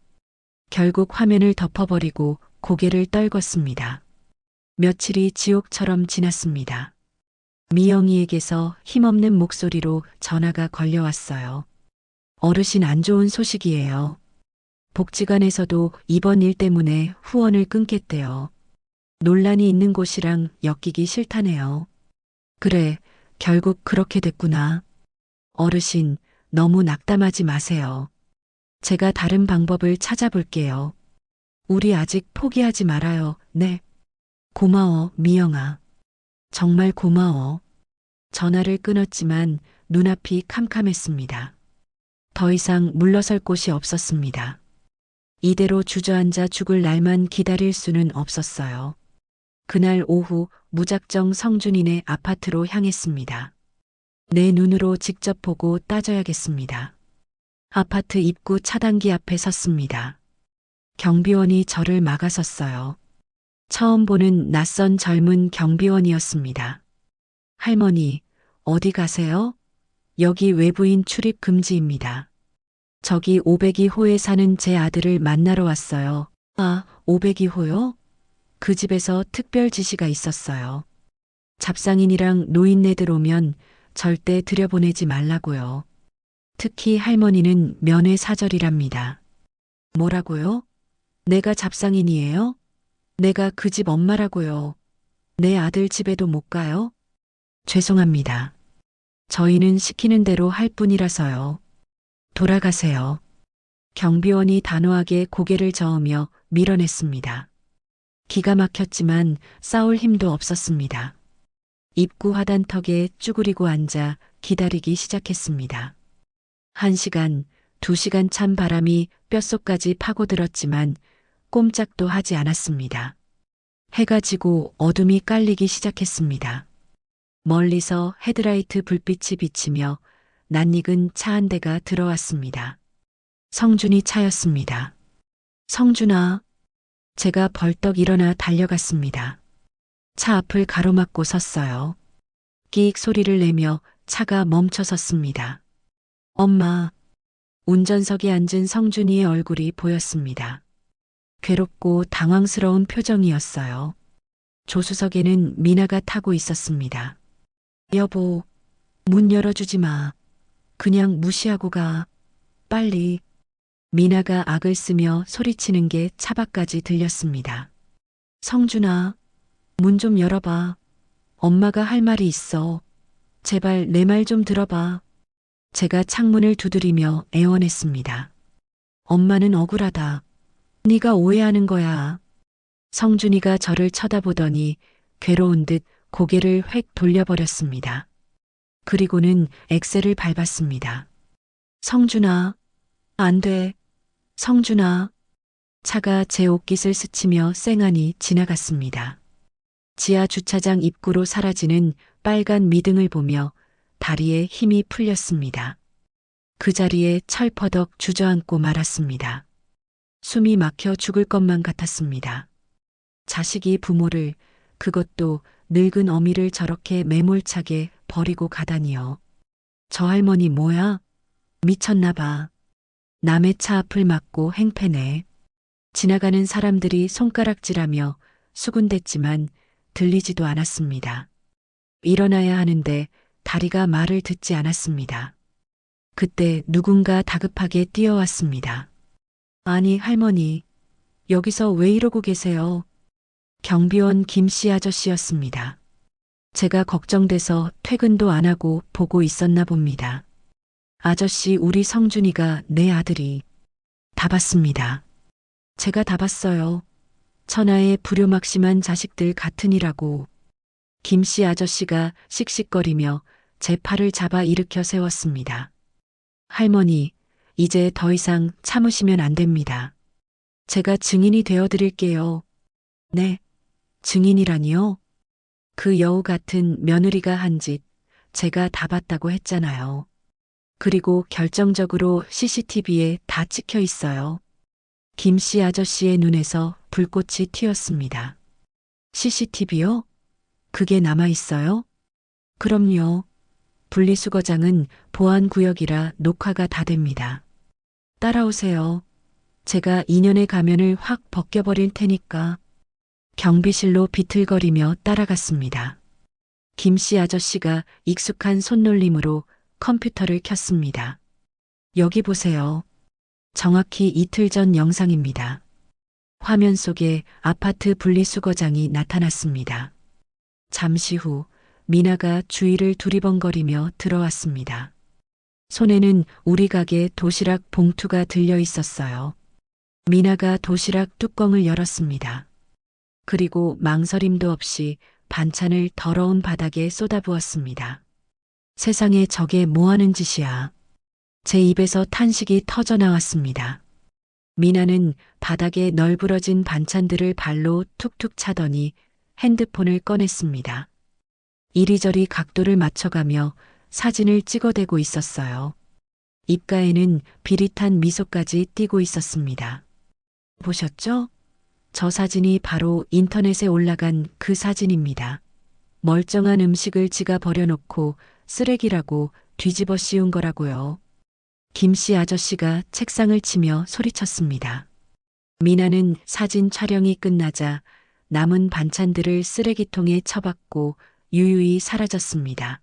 결국 화면을 덮어버리고 고개를 떨궜습니다. 며칠이 지옥처럼 지났습니다. 미영이에게서 힘없는 목소리로 전화가 걸려왔어요. 어르신 안 좋은 소식이에요. 복지관에서도 이번 일 때문에 후원을 끊겠대요. 논란이 있는 곳이랑 엮이기 싫다네요. 그래, 결국 그렇게 됐구나. 어르신, 너무 낙담하지 마세요. 제가 다른 방법을 찾아볼게요. 우리 아직 포기하지 말아요. 네. 고마워, 미영아. 정말 고마워. 전화를 끊었지만 눈앞이 캄캄했습니다. 더 이상 물러설 곳이 없었습니다. 이대로 주저앉아 죽을 날만 기다릴 수는 없었어요. 그날 오후 무작정 성준이네 아파트로 향했습니다. 내 눈으로 직접 보고 따져야겠습니다. 아파트 입구 차단기 앞에 섰습니다. 경비원이 저를 막아섰어요. 처음 보는 낯선 젊은 경비원이었습니다. 할머니, 어디 가세요? 여기 외부인 출입 금지입니다. 저기 502호에 사는 제 아들을 만나러 왔어요. 아, 502호요? 그 집에서 특별 지시가 있었어요. 잡상인이랑 노인네들 오면 절대 들여보내지 말라고요. 특히 할머니는 면회사절이랍니다. 뭐라고요? 내가 잡상인이에요? 내가 그 집 엄마라고요. 내 아들 집에도 못 가요? 죄송합니다. 저희는 시키는 대로 할 뿐이라서요. 돌아가세요. 경비원이 단호하게 고개를 저으며 밀어냈습니다. 기가 막혔지만 싸울 힘도 없었습니다. 입구 화단턱에 쭈그리고 앉아 기다리기 시작했습니다. 1시간, 2시간 찬 바람이 뼛속까지 파고들었지만 꼼짝도 하지 않았습니다. 해가 지고 어둠이 깔리기 시작했습니다. 멀리서 헤드라이트 불빛이 비치며 낯익은 차 한 대가 들어왔습니다. 성준이 차였습니다. 성준아. 제가 벌떡 일어나 달려갔습니다. 차 앞을 가로막고 섰어요. 끼익 소리를 내며 차가 멈춰섰습니다. 엄마. 운전석에 앉은 성준이의 얼굴이 보였습니다. 괴롭고 당황스러운 표정이었어요. 조수석에는 미나가 타고 있었습니다. 여보, 문 열어주지 마. 그냥 무시하고 가. 빨리. 미나가 악을 쓰며 소리치는 게 차밖까지 들렸습니다. 성준아, 문 좀 열어봐. 엄마가 할 말이 있어. 제발 내 말 좀 들어봐. 제가 창문을 두드리며 애원했습니다. 엄마는 억울하다. 네가 오해하는 거야. 성준이가 저를 쳐다보더니 괴로운 듯 고개를 획 돌려버렸습니다. 그리고는 엑셀을 밟았습니다. 성준아, 안 돼. 성준아. 차가 제 옷깃을 스치며 쌩하니 지나갔습니다. 지하 주차장 입구로 사라지는 빨간 미등을 보며 다리에 힘이 풀렸습니다. 그 자리에 철퍼덕 주저앉고 말았습니다. 숨이 막혀 죽을 것만 같았습니다. 자식이 부모를, 그것도 늙은 어미를 저렇게 매몰차게 버리고 가다니요. 저 할머니 뭐야? 미쳤나 봐. 남의 차 앞을 막고 행패네. 지나가는 사람들이 손가락질하며 수군댔지만 들리지도 않았습니다. 일어나야 하는데 다리가 말을 듣지 않았습니다. 그때 누군가 다급하게 뛰어왔습니다. 아니, 할머니, 여기서 왜 이러고 계세요? 경비원 김씨 아저씨였습니다. 제가 걱정돼서 퇴근도 안 하고 보고 있었나 봅니다. 아저씨, 우리 성준이가 내 아들이. 다 봤습니다. 제가 다 봤어요. 천하의 불효막심한 자식들 같으니라고. 김씨 아저씨가 씩씩거리며 제 팔을 잡아 일으켜 세웠습니다. 할머니, 이제 더 이상 참으시면 안 됩니다. 제가 증인이 되어 드릴게요. 네, 증인이라니요? 그 여우 같은 며느리가 한 짓 제가 다 봤다고 했잖아요. 그리고 결정적으로 CCTV에 다 찍혀 있어요. 김씨 아저씨의 눈에서 불꽃이 튀었습니다. CCTV요? 그게 남아 있어요? 그럼요. 분리수거장은 보안구역이라 녹화가 다 됩니다. 따라오세요. 제가 인연의 가면을 확 벗겨버릴 테니까. 경비실로 비틀거리며 따라갔습니다. 김씨 아저씨가 익숙한 손놀림으로 컴퓨터를 켰습니다. 여기 보세요. 정확히 이틀 전 영상입니다. 화면 속에 아파트 분리수거장이 나타났습니다. 잠시 후 미나가 주위를 두리번거리며 들어왔습니다. 손에는 우리 가게 도시락 봉투가 들려 있었어요. 미나가 도시락 뚜껑을 열었습니다. 그리고 망설임도 없이 반찬을 더러운 바닥에 쏟아부었습니다. 세상에 저게 뭐하는 짓이야. 제 입에서 탄식이 터져 나왔습니다. 미나는 바닥에 널브러진 반찬들을 발로 툭툭 차더니 핸드폰을 꺼냈습니다. 이리저리 각도를 맞춰가며 사진을 찍어대고 있었어요. 입가에는 비릿한 미소까지 띄고 있었습니다. 보셨죠? 저 사진이 바로 인터넷에 올라간 그 사진입니다. 멀쩡한 음식을 지가 버려놓고 쓰레기라고 뒤집어 씌운 거라고요. 김씨 아저씨가 책상을 치며 소리쳤습니다. 미나는 사진 촬영이 끝나자 남은 반찬들을 쓰레기통에 처박고 유유히 사라졌습니다.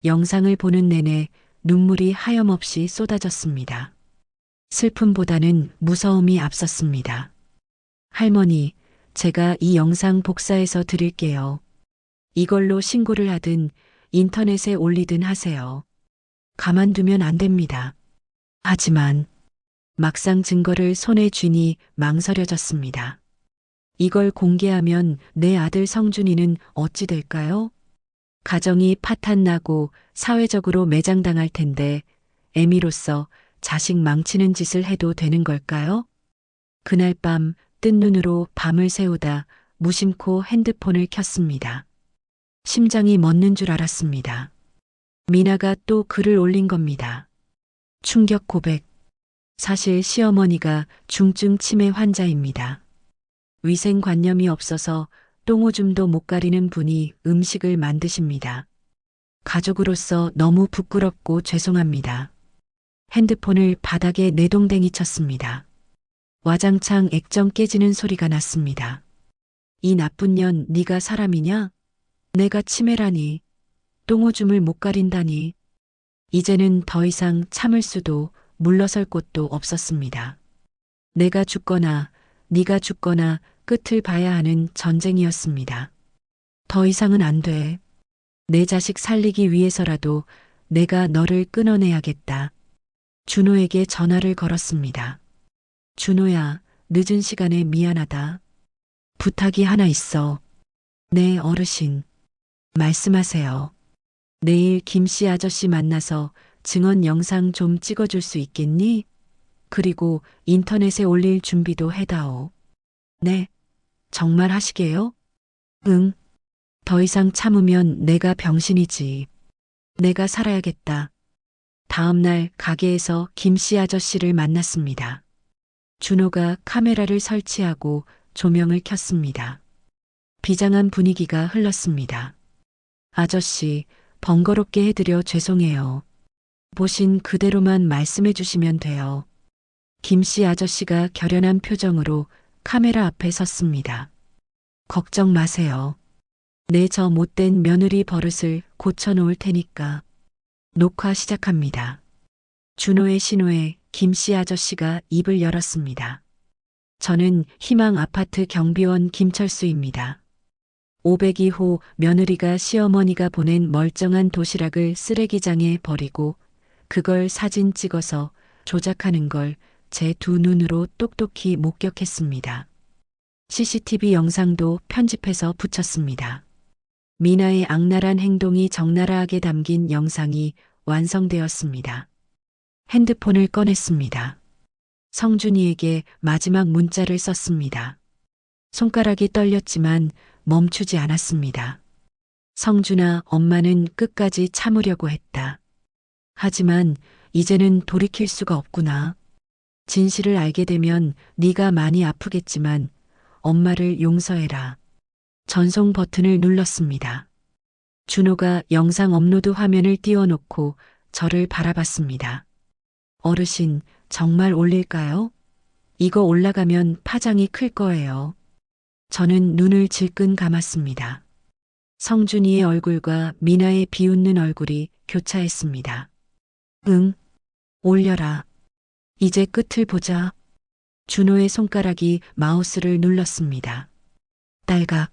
영상을 보는 내내 눈물이 하염없이 쏟아졌습니다. 슬픔보다는 무서움이 앞섰습니다. 할머니, 제가 이 영상 복사해서 드릴게요. 이걸로 신고를 하든 인터넷에 올리든 하세요. 가만두면 안 됩니다. 하지만 막상 증거를 손에 쥐니 망설여졌습니다. 이걸 공개하면 내 아들 성준이는 어찌 될까요? 가정이 파탄나고 사회적으로 매장당할 텐데 애미로서 자식 망치는 짓을 해도 되는 걸까요? 그날 밤 뜬 눈으로 밤을 새우다 무심코 핸드폰을 켰습니다. 심장이 멎는 줄 알았습니다. 미나가 또 글을 올린 겁니다. 충격 고백. 사실 시어머니가 중증 치매 환자입니다. 위생관념이 없어서 똥오줌도 못 가리는 분이 음식을 만드십니다. 가족으로서 너무 부끄럽고 죄송합니다. 핸드폰을 바닥에 내동댕이 쳤습니다. 와장창 액정 깨지는 소리가 났습니다. 이 나쁜 년 네가 사람이냐? 내가 치매라니. 똥오줌을 못 가린다니. 이제는 더 이상 참을 수도 물러설 곳도 없었습니다. 내가 죽거나 네가 죽거나 끝을 봐야 하는 전쟁이었습니다. 더 이상은 안 돼. 내 자식 살리기 위해서라도 내가 너를 끊어내야겠다. 준호에게 전화를 걸었습니다. 준호야, 늦은 시간에 미안하다. 부탁이 하나 있어. 네, 어르신. 말씀하세요. 내일 김씨 아저씨 만나서 증언 영상 좀 찍어줄 수 있겠니? 그리고 인터넷에 올릴 준비도 해다오. 네. 정말 하시게요? 응. 더 이상 참으면 내가 병신이지. 내가 살아야겠다. 다음 날 가게에서 김씨 아저씨를 만났습니다. 준호가 카메라를 설치하고 조명을 켰습니다. 비장한 분위기가 흘렀습니다. 아저씨, 번거롭게 해드려 죄송해요. 보신 그대로만 말씀해 주시면 돼요. 김씨 아저씨가 결연한 표정으로 카메라 앞에 섰습니다. 걱정 마세요. 내 저 못된 며느리 버릇을 고쳐놓을 테니까. 녹화 시작합니다. 준호의 신호에 김씨 아저씨가 입을 열었습니다. 저는 희망 아파트 경비원 김철수입니다. 502호 며느리가 시어머니가 보낸 멀쩡한 도시락을 쓰레기장에 버리고 그걸 사진 찍어서 조작하는 걸 제 두 눈으로 똑똑히 목격했습니다. CCTV 영상도 편집해서 붙였습니다. 미나의 악랄한 행동이 적나라하게 담긴 영상이 완성되었습니다. 핸드폰을 꺼냈습니다. 성준이에게 마지막 문자를 썼습니다. 손가락이 떨렸지만 멈추지 않았습니다. 성준아, 엄마는 끝까지 참으려고 했다. 하지만 이제는 돌이킬 수가 없구나. 진실을 알게 되면 네가 많이 아프겠지만 엄마를 용서해라. 전송 버튼을 눌렀습니다. 준호가 영상 업로드 화면을 띄워놓고 저를 바라봤습니다. 어르신, 정말 올릴까요? 이거 올라가면 파장이 클 거예요. 저는 눈을 질끈 감았습니다. 성준이의 얼굴과 미나의 비웃는 얼굴이 교차했습니다. 응, 올려라. 이제 끝을 보자. 준호의 손가락이 마우스를 눌렀습니다. 딸각.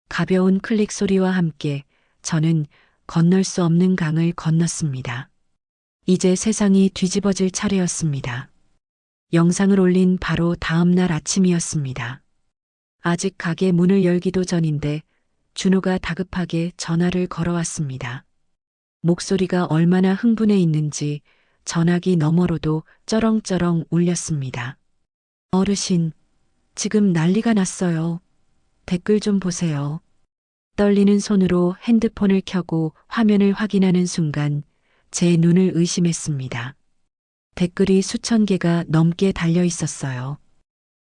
가벼운 클릭 소리와 함께 저는 건널 수 없는 강을 건넜습니다. 이제 세상이 뒤집어질 차례였습니다. 영상을 올린 바로 다음 날 아침이었습니다. 아직 가게 문을 열기도 전인데 준호가 다급하게 전화를 걸어왔습니다. 목소리가 얼마나 흥분해 있는지 전화기 너머로도 쩌렁쩌렁 울렸습니다. 어르신, 지금 난리가 났어요. 댓글 좀 보세요. 떨리는 손으로 핸드폰을 켜고 화면을 확인하는 순간 제 눈을 의심했습니다. 댓글이 수천 개가 넘게 달려 있었어요.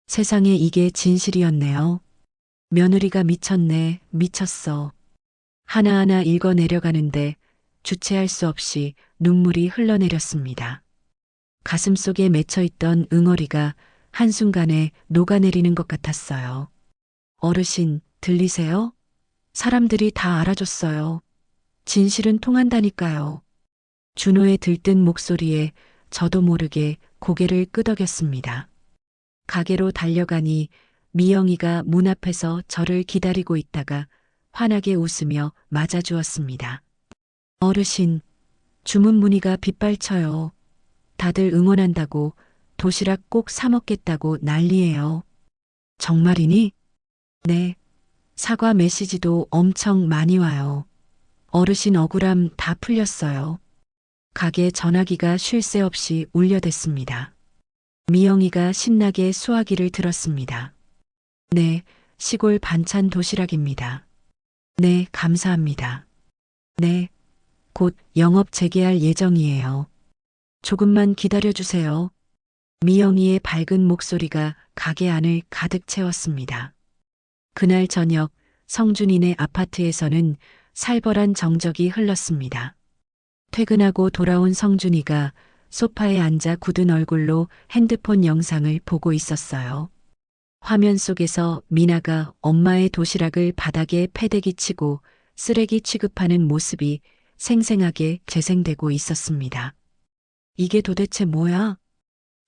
세상에 이게 진실이었네요. 며느리가 미쳤네, 미쳤어. 하나하나 읽어 내려가는데 주체할 수 없이 눈물이 흘러내렸습니다. 가슴속에 맺혀있던 응어리가 한순간에 녹아내리는 것 같았어요. 어르신, 들리세요? 사람들이 다 알아줬어요. 진실은 통한다니까요. 준호의 들뜬 목소리에 저도 모르게 고개를 끄덕였습니다. 가게로 달려가니 미영이가 문 앞에서 저를 기다리고 있다가 환하게 웃으며 맞아주었습니다. 어르신, 주문 문의가 빗발쳐요. 다들 응원한다고 도시락 꼭 사 먹겠다고 난리예요. 정말이니? 네. 사과 메시지도 엄청 많이 와요. 어르신 억울함 다 풀렸어요. 가게 전화기가 쉴 새 없이 울려댔습니다. 미영이가 신나게 수화기를 들었습니다. 네, 시골 반찬 도시락입니다. 네, 감사합니다. 네, 곧 영업 재개할 예정이에요. 조금만 기다려주세요. 미영이의 밝은 목소리가 가게 안을 가득 채웠습니다. 그날 저녁 성준이네 아파트에서는 살벌한 정적이 흘렀습니다. 퇴근하고 돌아온 성준이가 소파에 앉아 굳은 얼굴로 핸드폰 영상을 보고 있었어요. 화면 속에서 미나가 엄마의 도시락을 바닥에 패대기 치고 쓰레기 취급하는 모습이 생생하게 재생되고 있었습니다. 이게 도대체 뭐야?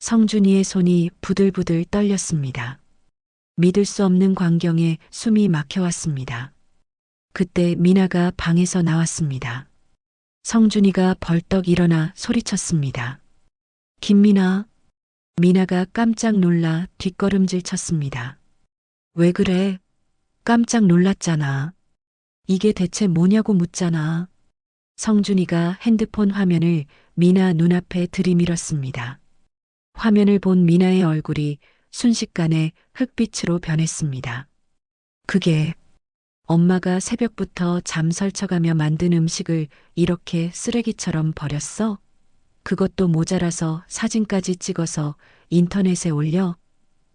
성준이의 손이 부들부들 떨렸습니다. 믿을 수 없는 광경에 숨이 막혀왔습니다. 그때 미나가 방에서 나왔습니다. 성준이가 벌떡 일어나 소리쳤습니다. 김미나. 미나가 깜짝 놀라 뒷걸음질 쳤습니다. 왜 그래? 깜짝 놀랐잖아. 이게 대체 뭐냐고 묻잖아. 성준이가 핸드폰 화면을 미나 눈앞에 들이밀었습니다. 화면을 본 미나의 얼굴이 순식간에 흑빛으로 변했습니다. 그게 엄마가 새벽부터 잠 설쳐가며 만든 음식을 이렇게 쓰레기처럼 버렸어? 그것도 모자라서 사진까지 찍어서 인터넷에 올려?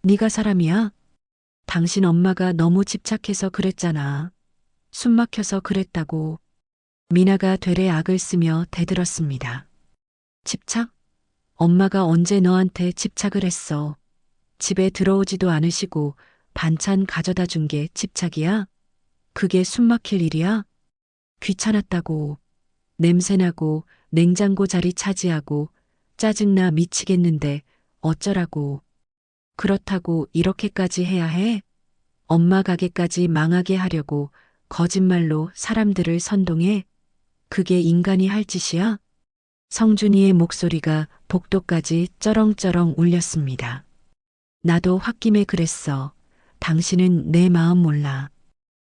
네가 사람이야? 당신 엄마가 너무 집착해서 그랬잖아. 숨 막혀서 그랬다고. 미나가 되레 악을 쓰며 대들었습니다. 집착? 엄마가 언제 너한테 집착을 했어? 집에 들어오지도 않으시고 반찬 가져다 준 게 집착이야? 그게 숨 막힐 일이야? 귀찮았다고. 냄새나고 냉장고 자리 차지하고 짜증나 미치겠는데 어쩌라고. 그렇다고 이렇게까지 해야 해? 엄마 가게까지 망하게 하려고 거짓말로 사람들을 선동해? 그게 인간이 할 짓이야? 성준이의 목소리가 복도까지 쩌렁쩌렁 울렸습니다. 나도 홧김에 그랬어. 당신은 내 마음 몰라.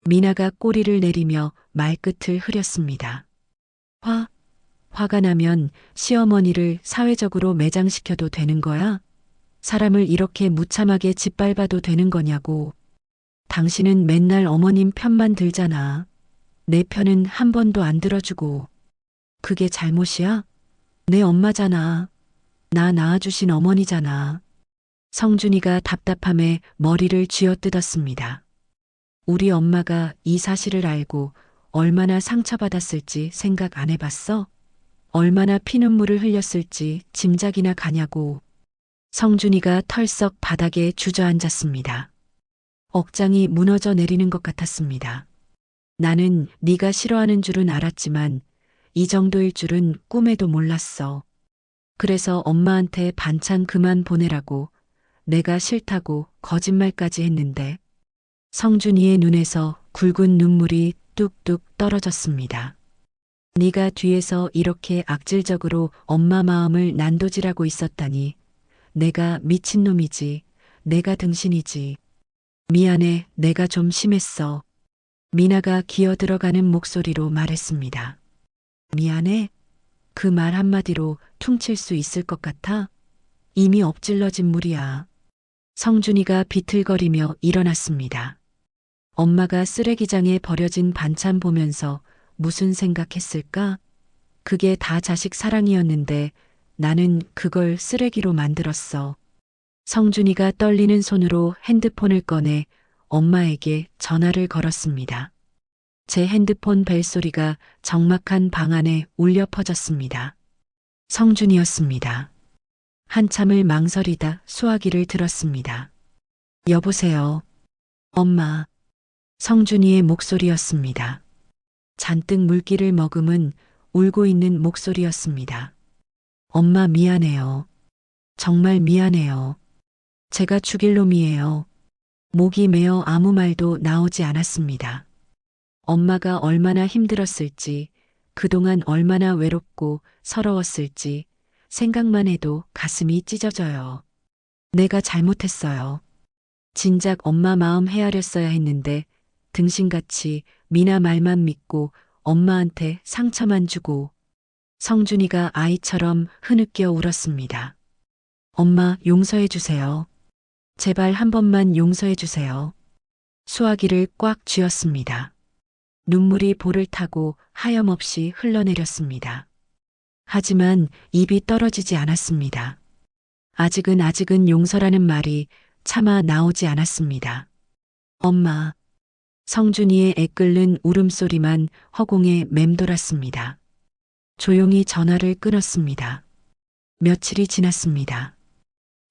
미나가 꼬리를 내리며 말끝을 흐렸습니다. 화가 나면 시어머니를 사회적으로 매장시켜도 되는 거야? 사람을 이렇게 무참하게 짓밟아도 되는 거냐고. 당신은 맨날 어머님 편만 들잖아. 내 편은 한 번도 안 들어주고. 그게 잘못이야? 내 엄마잖아. 나 낳아주신 어머니잖아. 성준이가 답답함에 머리를 쥐어뜯었습니다. 우리 엄마가 이 사실을 알고 얼마나 상처받았을지 생각 안 해봤어? 얼마나 피눈물을 흘렸을지 짐작이나 가냐고. 성준이가 털썩 바닥에 주저앉았습니다. 억장이 무너져 내리는 것 같았습니다. 나는 네가 싫어하는 줄은 알았지만 이 정도일 줄은 꿈에도 몰랐어. 그래서 엄마한테 반찬 그만 보내라고 내가 싫다고 거짓말까지 했는데. 성준이의 눈에서 굵은 눈물이 뚝뚝 떨어졌습니다. 네가 뒤에서 이렇게 악질적으로 엄마 마음을 난도질하고 있었다니. 내가 미친놈이지. 내가 등신이지. 미안해. 내가 좀 심했어. 미나가 기어 들어가는 목소리로 말했습니다. 미안해? 그 말 한마디로 퉁칠 수 있을 것 같아? 이미 엎질러진 물이야. 성준이가 비틀거리며 일어났습니다. 엄마가 쓰레기장에 버려진 반찬 보면서 무슨 생각했을까? 그게 다 자식 사랑이었는데 나는 그걸 쓰레기로 만들었어. 성준이가 떨리는 손으로 핸드폰을 꺼내 엄마에게 전화를 걸었습니다. 제 핸드폰 벨소리가 적막한 방 안에 울려 퍼졌습니다. 성준이었습니다. 한참을 망설이다 수화기를 들었습니다. 여보세요. 엄마. 성준이의 목소리였습니다. 잔뜩 물기를 머금은 울고 있는 목소리였습니다. 엄마 미안해요. 정말 미안해요. 제가 죽일 놈이에요. 목이 메어 아무 말도 나오지 않았습니다. 엄마가 얼마나 힘들었을지, 그동안 얼마나 외롭고 서러웠을지 생각만 해도 가슴이 찢어져요. 내가 잘못했어요. 진작 엄마 마음 헤아렸어야 했는데 등신같이 미나 말만 믿고 엄마한테 상처만 주고. 성준이가 아이처럼 흐느껴 울었습니다. 엄마 용서해 주세요. 제발 한 번만 용서해 주세요. 수화기를 꽉 쥐었습니다. 눈물이 볼을 타고 하염없이 흘러내렸습니다. 하지만 입이 떨어지지 않았습니다. 아직은 용서라는 말이 차마 나오지 않았습니다. 엄마, 성준이의 애끓는 울음소리만 허공에 맴돌았습니다. 조용히 전화를 끊었습니다. 며칠이 지났습니다.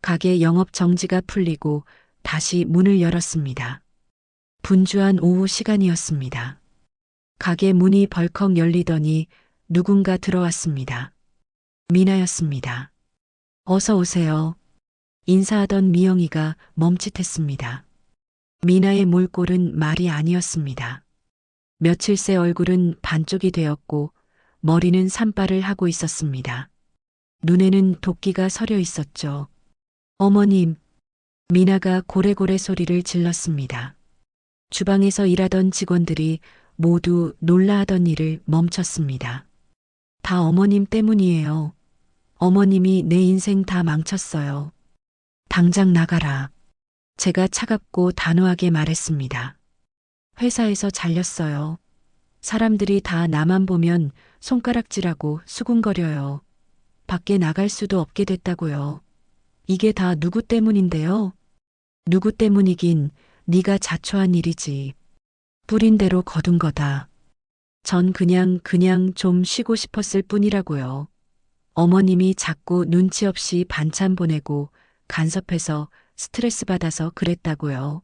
가게 영업 정지가 풀리고 다시 문을 열었습니다. 분주한 오후 시간이었습니다. 가게 문이 벌컥 열리더니 누군가 들어왔습니다. 미나였습니다. 어서 오세요. 인사하던 미영이가 멈칫했습니다. 미나의 몰골은 말이 아니었습니다. 며칠 새 얼굴은 반쪽이 되었고 머리는 산발을 하고 있었습니다. 눈에는 도끼가 서려 있었죠. 어머님, 미나가 고래고래 소리를 질렀습니다. 주방에서 일하던 직원들이 모두 놀라하던 일을 멈췄습니다. 다 어머님 때문이에요. 어머님이 내 인생 다 망쳤어요. 당장 나가라. 제가 차갑고 단호하게 말했습니다. 회사에서 잘렸어요. 사람들이 다 나만 보면 손가락질하고 수군거려요. 밖에 나갈 수도 없게 됐다고요. 이게 다 누구 때문인데요? 누구 때문이긴 네가 자초한 일이지. 뿌린 대로 거둔 거다. 전 그냥 좀 쉬고 싶었을 뿐이라고요. 어머님이 자꾸 눈치 없이 반찬 보내고 간섭해서 스트레스 받아서 그랬다고요.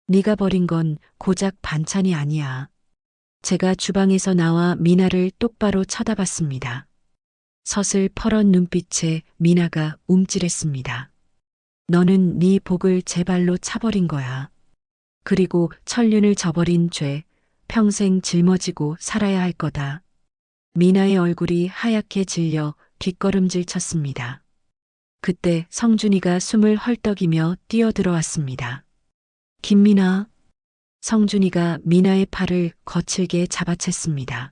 네가 버린 건 고작 반찬이 아니야. 제가 주방에서 나와 미나를 똑바로 쳐다봤습니다. 서슬 퍼런 눈빛에 미나가 움찔했습니다. 너는 네 복을 제 발로 차버린 거야. 그리고 천륜을 저버린 죄, 평생 짊어지고 살아야 할 거다. 미나의 얼굴이 하얗게 질려 뒷걸음질 쳤습니다. 그때 성준이가 숨을 헐떡이며 뛰어들어왔습니다. 김미나. 성준이가 미나의 팔을 거칠게 잡아챘습니다.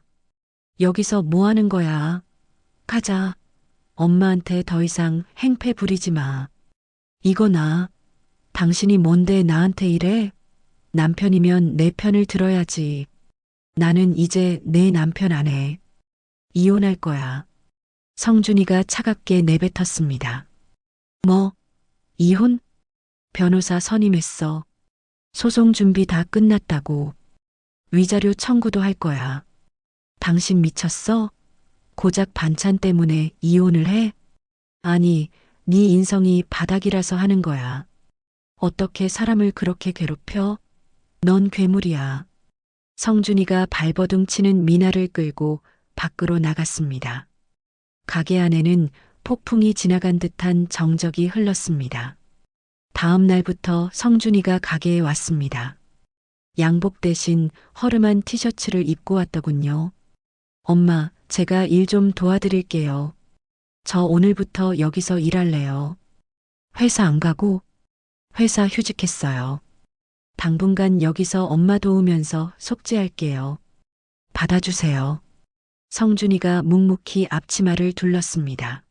여기서 뭐 하는 거야? 가자. 엄마한테 더 이상 행패 부리지 마. 이거 나. 당신이 뭔데 나한테 이래? 남편이면 내 편을 들어야지. 나는 이제 내 남편 안 해. 이혼할 거야. 성준이가 차갑게 내뱉었습니다. 뭐? 이혼? 변호사 선임했어. 소송 준비 다 끝났다고. 위자료 청구도 할 거야. 당신 미쳤어? 고작 반찬 때문에 이혼을 해? 아니, 네 인성이 바닥이라서 하는 거야. 어떻게 사람을 그렇게 괴롭혀? 넌 괴물이야. 성준이가 발버둥 치는 미나를 끌고 밖으로 나갔습니다. 가게 안에는 폭풍이 지나간 듯한 정적이 흘렀습니다. 다음 날부터 성준이가 가게에 왔습니다. 양복 대신 허름한 티셔츠를 입고 왔더군요. 엄마, 제가 일 좀 도와드릴게요. 저 오늘부터 여기서 일할래요. 회사 안 가고? 회사 휴직했어요. 당분간 여기서 엄마 도우면서 속죄할게요. 받아주세요. 성준이가 묵묵히 앞치마를 둘렀습니다.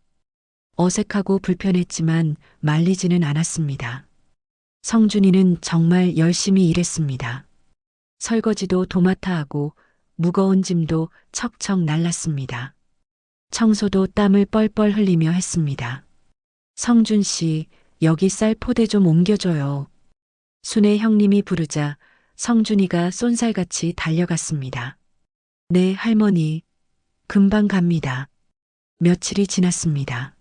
어색하고 불편했지만 말리지는 않았습니다. 성준이는 정말 열심히 일했습니다. 설거지도 도맡아 하고 무거운 짐도 척척 날랐습니다. 청소도 땀을 뻘뻘 흘리며 했습니다. 성준 씨, 여기 쌀 포대 좀 옮겨줘요. 순애 형님이 부르자 성준이가 쏜살같이 달려갔습니다. 네, 할머니. 금방 갑니다. 며칠이 지났습니다.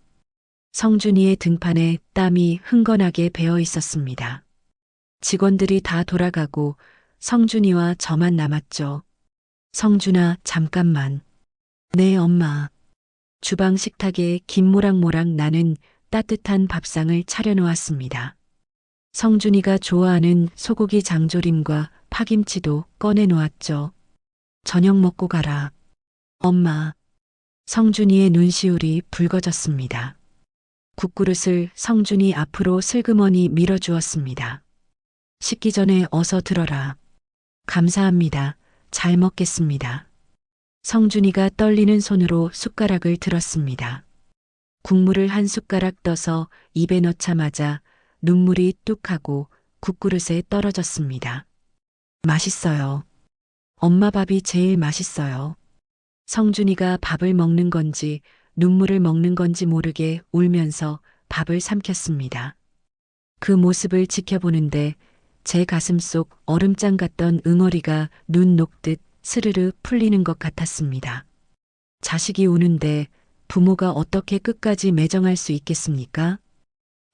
성준이의 등판에 땀이 흥건하게 배어 있었습니다. 직원들이 다 돌아가고 성준이와 저만 남았죠. 성준아, 잠깐만. 네, 엄마. 주방 식탁에 김 모락모락 나는 따뜻한 밥상을 차려놓았습니다. 성준이가 좋아하는 소고기 장조림과 파김치도 꺼내놓았죠. 저녁 먹고 가라. 엄마. 성준이의 눈시울이 붉어졌습니다. 국그릇을 성준이 앞으로 슬그머니 밀어주었습니다. 식기 전에 어서 들어라. 감사합니다. 잘 먹겠습니다. 성준이가 떨리는 손으로 숟가락을 들었습니다. 국물을 한 숟가락 떠서 입에 넣자마자 눈물이 뚝 하고 국그릇에 떨어졌습니다. 맛있어요. 엄마 밥이 제일 맛있어요. 성준이가 밥을 먹는 건지 눈물을 먹는 건지 모르게 울면서 밥을 삼켰습니다. 그 모습을 지켜보는데 제 가슴 속 얼음장 같던 응어리가 눈 녹듯 스르르 풀리는 것 같았습니다. 자식이 우는데 부모가 어떻게 끝까지 매정할 수 있겠습니까?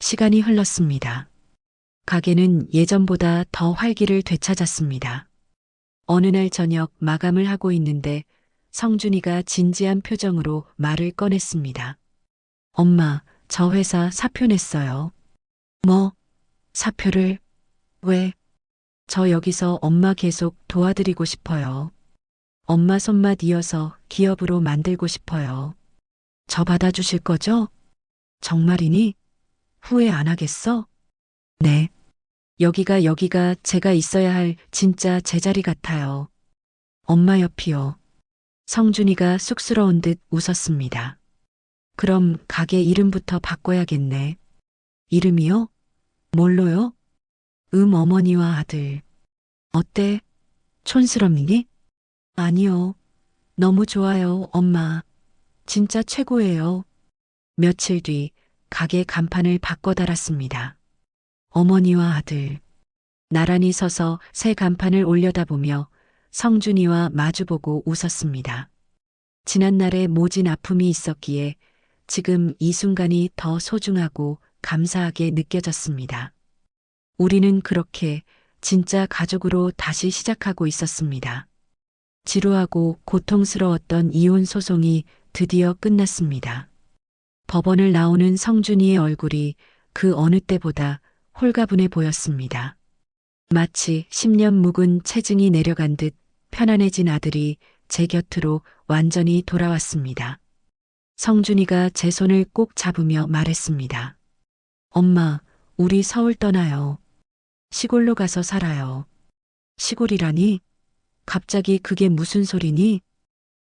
시간이 흘렀습니다. 가게는 예전보다 더 활기를 되찾았습니다. 어느 날 저녁 마감을 하고 있는데 성준이가 진지한 표정으로 말을 꺼냈습니다. 엄마, 저 회사 사표 냈어요. 뭐? 사표를? 왜? 저 여기서 엄마 계속 도와드리고 싶어요. 엄마 손맛 이어서 기업으로 만들고 싶어요. 저 받아주실 거죠? 정말이니? 후회 안 하겠어? 네. 여기가 제가 있어야 할 진짜 제자리 같아요. 엄마 옆이요. 성준이가 쑥스러운 듯 웃었습니다. 그럼 가게 이름부터 바꿔야겠네. 이름이요? 뭘로요? 어머니와 아들. 어때? 촌스럽니? 아니요. 너무 좋아요, 엄마. 진짜 최고예요. 며칠 뒤 가게 간판을 바꿔 달았습니다. 어머니와 아들. 나란히 서서 새 간판을 올려다보며 성준이와 마주보고 웃었습니다. 지난날의 모진 아픔이 있었기에 지금 이 순간이 더 소중하고 감사하게 느껴졌습니다. 우리는 그렇게 진짜 가족으로 다시 시작하고 있었습니다. 지루하고 고통스러웠던 이혼 소송이 드디어 끝났습니다. 법원을 나오는 성준이의 얼굴이 그 어느 때보다 홀가분해 보였습니다. 마치 10년 묵은 체증이 내려간 듯 편안해진 아들이 제 곁으로 완전히 돌아왔습니다. 성준이가 제 손을 꼭 잡으며 말했습니다. 엄마, 우리 서울 떠나요. 시골로 가서 살아요. 시골이라니? 갑자기 그게 무슨 소리니?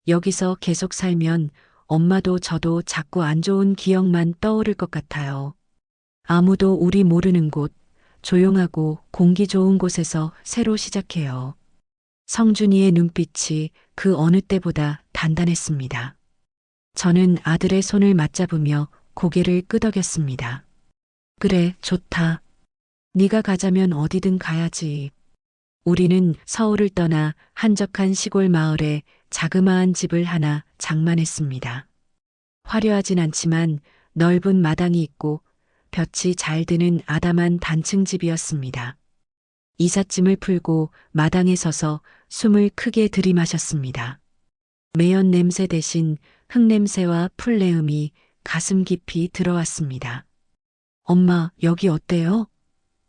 여기서 계속 살면 엄마도 저도 자꾸 안 좋은 기억만 떠오를 것 같아요. 아무도 우리 모르는 곳, 조용하고 공기 좋은 곳에서 새로 시작해요. 성준이의 눈빛이 그 어느 때보다 단단했습니다. 저는 아들의 손을 맞잡으며 고개를 끄덕였습니다. 그래, 좋다. 네가 가자면 어디든 가야지. 우리는 서울을 떠나 한적한 시골 마을에 자그마한 집을 하나 장만했습니다. 화려하진 않지만 넓은 마당이 있고 볕이 잘 드는 아담한 단층 집이었습니다. 이삿짐을 풀고 마당에 서서 숨을 크게 들이마셨습니다. 매연 냄새 대신 흙냄새와 풀내음이 가슴 깊이 들어왔습니다. 엄마, 여기 어때요?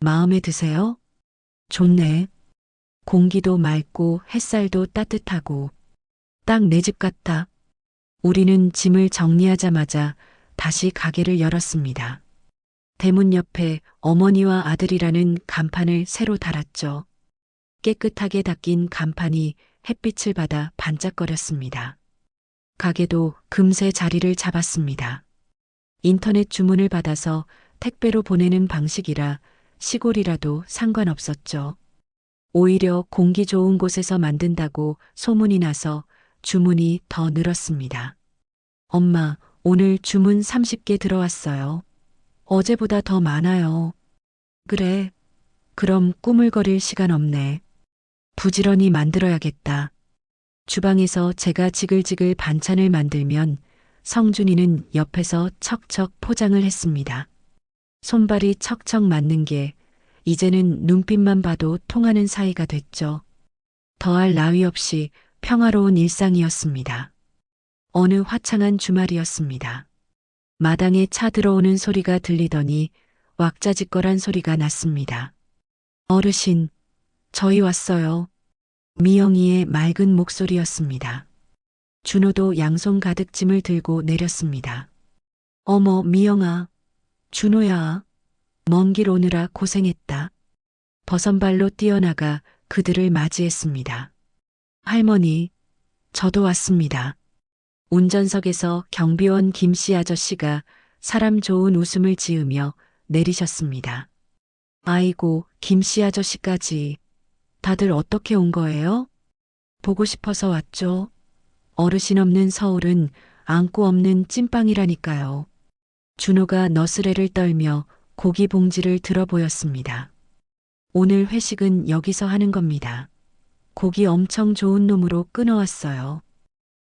마음에 드세요? 좋네. 공기도 맑고 햇살도 따뜻하고 딱 내 집 같다. 우리는 짐을 정리하자마자 다시 가게를 열었습니다. 대문 옆에 어머니와 아들이라는 간판을 새로 달았죠. 깨끗하게 닦인 간판이 햇빛을 받아 반짝거렸습니다. 가게도 금세 자리를 잡았습니다. 인터넷 주문을 받아서 택배로 보내는 방식이라 시골이라도 상관없었죠. 오히려 공기 좋은 곳에서 만든다고 소문이 나서 주문이 더 늘었습니다. 엄마, 오늘 주문 30개 들어왔어요. 어제보다 더 많아요. 그래. 그럼 꾸물거릴 시간 없네. 부지런히 만들어야겠다. 주방에서 제가 지글지글 반찬을 만들면 성준이는 옆에서 척척 포장을 했습니다. 손발이 척척 맞는 게 이제는 눈빛만 봐도 통하는 사이가 됐죠. 더할 나위 없이 평화로운 일상이었습니다. 어느 화창한 주말이었습니다. 마당에 차 들어오는 소리가 들리더니 왁자지껄한 소리가 났습니다. 어르신, 저희 왔어요. 미영이의 맑은 목소리였습니다. 준호도 양손 가득 짐을 들고 내렸습니다. 어머, 미영아. 준호야. 먼 길 오느라 고생했다. 버선발로 뛰어나가 그들을 맞이했습니다. 할머니, 저도 왔습니다. 운전석에서 경비원 김씨 아저씨가 사람 좋은 웃음을 지으며 내리셨습니다. 아이고, 김씨 아저씨까지. 다들 어떻게 온 거예요? 보고 싶어서 왔죠. 어르신 없는 서울은 안고 없는 찐빵이라니까요. 준호가 너스레를 떨며 고기 봉지를 들어 보였습니다. 오늘 회식은 여기서 하는 겁니다. 고기 엄청 좋은 놈으로 끊어왔어요.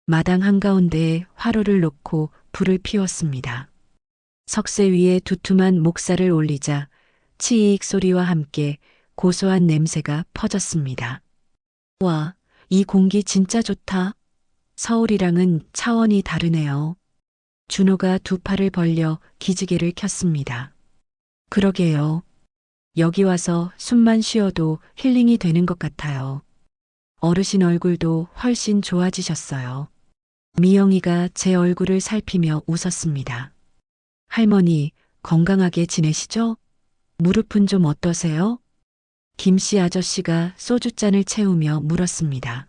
마당 한가운데에 화로를 놓고 불을 피웠습니다. 석쇠 위에 두툼한 목살을 올리자 치익 소리와 함께 고소한 냄새가 퍼졌습니다. 와, 이 공기 진짜 좋다. 서울이랑은 차원이 다르네요. 준호가 두 팔을 벌려 기지개를 켰습니다. 그러게요. 여기 와서 숨만 쉬어도 힐링이 되는 것 같아요. 어르신 얼굴도 훨씬 좋아지셨어요. 미영이가 제 얼굴을 살피며 웃었습니다. 할머니, 건강하게 지내시죠? 무릎은 좀 어떠세요? 김씨 아저씨가 소주잔을 채우며 물었습니다.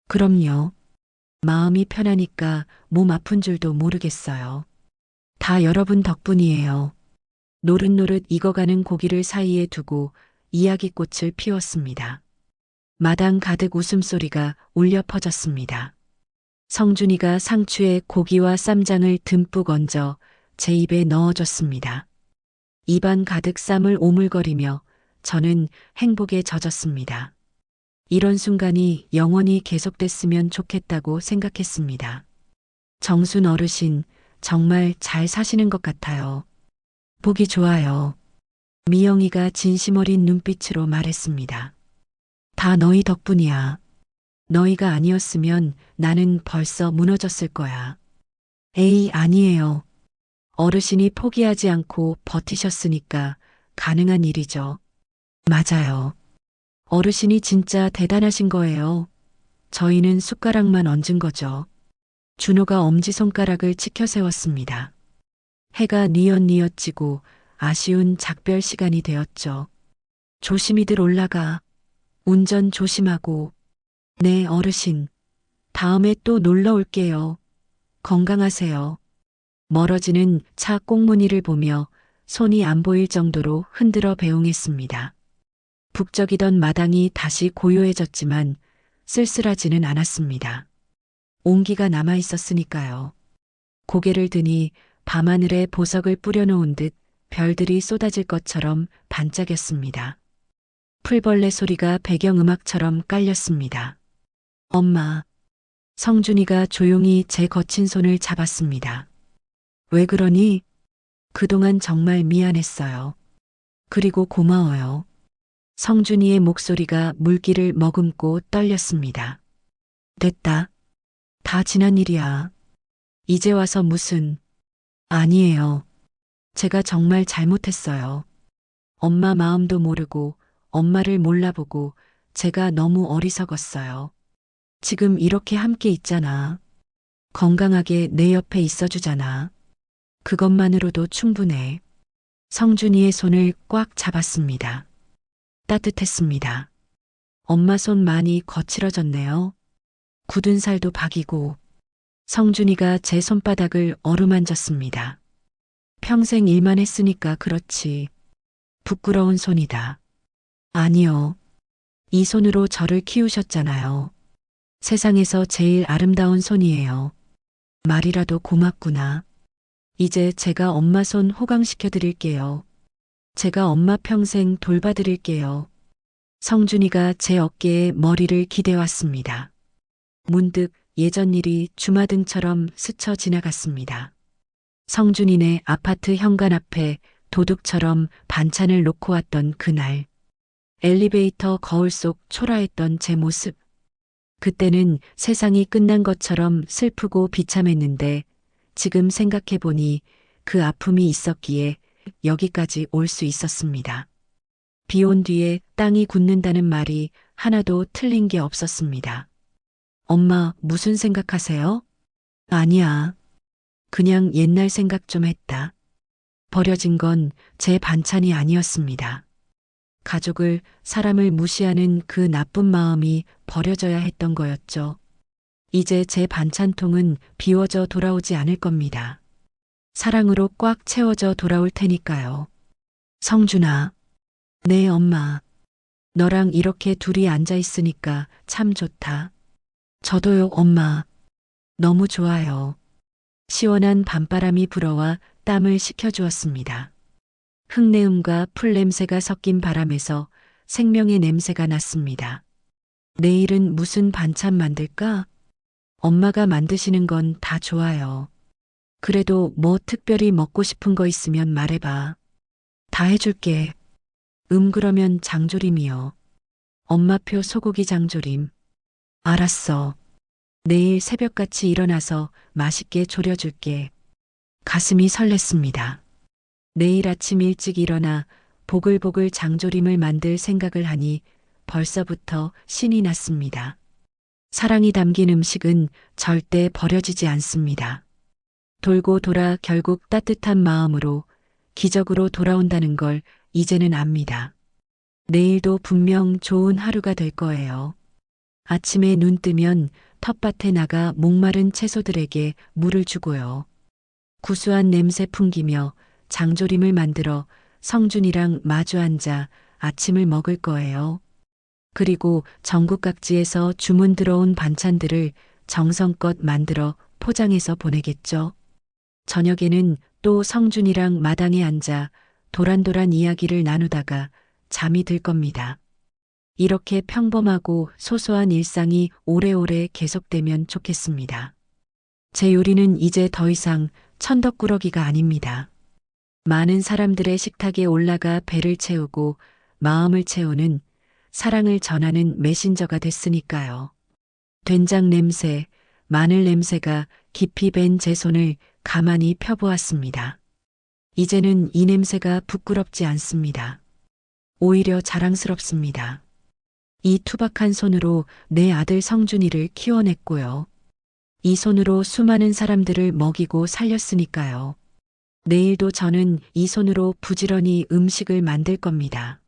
그럼요. 마음이 편하니까 몸 아픈 줄도 모르겠어요. 다 여러분 덕분이에요. 노릇노릇 익어가는 고기를 사이에 두고 이야기꽃을 피웠습니다. 마당 가득 웃음소리가 울려 퍼졌습니다. 성준이가 상추에 고기와 쌈장을 듬뿍 얹어 제 입에 넣어줬습니다. 입안 가득 쌈을 오물거리며 저는 행복에 젖었습니다. 이런 순간이 영원히 계속됐으면 좋겠다고 생각했습니다. 정순 어르신, 정말 잘 사시는 것 같아요. 보기 좋아요. 미영이가 진심 어린 눈빛으로 말했습니다. 다 너희 덕분이야. 너희가 아니었으면 나는 벌써 무너졌을 거야. 에이, 아니에요. 어르신이 포기하지 않고 버티셨으니까 가능한 일이죠. 맞아요. 어르신이 진짜 대단하신 거예요. 저희는 숟가락만 얹은 거죠. 준호가 엄지손가락을 치켜 세웠습니다. 해가 뉘엿뉘엿 지고 아쉬운 작별 시간이 되었죠. 조심히들 올라가. 운전 조심하고. 네, 어르신. 다음에 또 놀러 올게요. 건강하세요. 멀어지는 차 꽁무니를 보며 손이 안 보일 정도로 흔들어 배웅했습니다. 북적이던 마당이 다시 고요해졌지만 쓸쓸하지는 않았습니다. 온기가 남아 있었으니까요. 고개를 드니 밤하늘에 보석을 뿌려놓은 듯 별들이 쏟아질 것처럼 반짝였습니다. 풀벌레 소리가 배경음악처럼 깔렸습니다. 엄마. 성준이가 조용히 제 거친 손을 잡았습니다. 왜 그러니? 그동안 정말 미안했어요. 그리고 고마워요. 성준이의 목소리가 물기를 머금고 떨렸습니다. 됐다. 다 지난 일이야. 이제 와서 무슨... 아니에요. 제가 정말 잘못했어요. 엄마 마음도 모르고 엄마를 몰라보고 제가 너무 어리석었어요. 지금 이렇게 함께 있잖아. 건강하게 내 옆에 있어주잖아. 그것만으로도 충분해. 성준이의 손을 꽉 잡았습니다. 따뜻했습니다. 엄마 손 많이 거칠어졌네요. 굳은 살도 박이고. 성준이가 제 손바닥을 어루만졌습니다. 평생 일만 했으니까 그렇지. 부끄러운 손이다. 아니요. 이 손으로 저를 키우셨잖아요. 세상에서 제일 아름다운 손이에요. 말이라도 고맙구나. 이제 제가 엄마 손 호강시켜 드릴게요. 제가 엄마 평생 돌봐드릴게요. 성준이가 제 어깨에 머리를 기대왔습니다. 문득 예전 일이 주마등처럼 스쳐 지나갔습니다. 성준이네 아파트 현관 앞에 도둑처럼 반찬을 놓고 왔던 그날. 엘리베이터 거울 속 초라했던 제 모습. 그때는 세상이 끝난 것처럼 슬프고 비참했는데 지금 생각해보니 그 아픔이 있었기에 여기까지 올 수 있었습니다. 비 온 뒤에 땅이 굳는다는 말이 하나도 틀린 게 없었습니다. 엄마, 무슨 생각하세요? 아니야. 그냥 옛날 생각 좀 했다. 버려진 건 제 반찬이 아니었습니다. 가족을, 사람을 무시하는 그 나쁜 마음이 버려져야 했던 거였죠. 이제 제 반찬통은 비워져 돌아오지 않을 겁니다. 사랑으로 꽉 채워져 돌아올 테니까요. 성준아. 네, 엄마. 너랑 이렇게 둘이 앉아 있으니까 참 좋다. 저도요, 엄마. 너무 좋아요. 시원한 밤바람이 불어와 땀을 식혀주었습니다. 흙내음과 풀냄새가 섞인 바람에서 생명의 냄새가 났습니다. 내일은 무슨 반찬 만들까? 엄마가 만드시는 건 다 좋아요. 그래도 뭐 특별히 먹고 싶은 거 있으면 말해봐. 다 해줄게. 그러면 장조림이요. 엄마표 소고기 장조림. 알았어. 내일 새벽같이 일어나서 맛있게 졸여줄게. 가슴이 설렜습니다. 내일 아침 일찍 일어나 보글보글 장조림을 만들 생각을 하니 벌써부터 신이 났습니다. 사랑이 담긴 음식은 절대 버려지지 않습니다. 돌고 돌아 결국 따뜻한 마음으로 기적으로 돌아온다는 걸 이제는 압니다. 내일도 분명 좋은 하루가 될 거예요. 아침에 눈 뜨면 텃밭에 나가 목마른 채소들에게 물을 주고요. 구수한 냄새 풍기며 장조림을 만들어 성준이랑 마주 앉아 아침을 먹을 거예요. 그리고 전국 각지에서 주문 들어온 반찬들을 정성껏 만들어 포장해서 보내겠죠. 저녁에는 또 성준이랑 마당에 앉아 도란도란 이야기를 나누다가 잠이 들 겁니다. 이렇게 평범하고 소소한 일상이 오래오래 계속되면 좋겠습니다. 제 요리는 이제 더 이상 천덕꾸러기가 아닙니다. 많은 사람들의 식탁에 올라가 배를 채우고 마음을 채우는 사랑을 전하는 메신저가 됐으니까요. 된장 냄새, 마늘 냄새가 깊이 밴 제 손을 가만히 펴보았습니다. 이제는 이 냄새가 부끄럽지 않습니다. 오히려 자랑스럽습니다. 이 투박한 손으로 내 아들 성준이를 키워냈고요. 이 손으로 수많은 사람들을 먹이고 살렸으니까요. 내일도 저는 이 손으로 부지런히 음식을 만들 겁니다.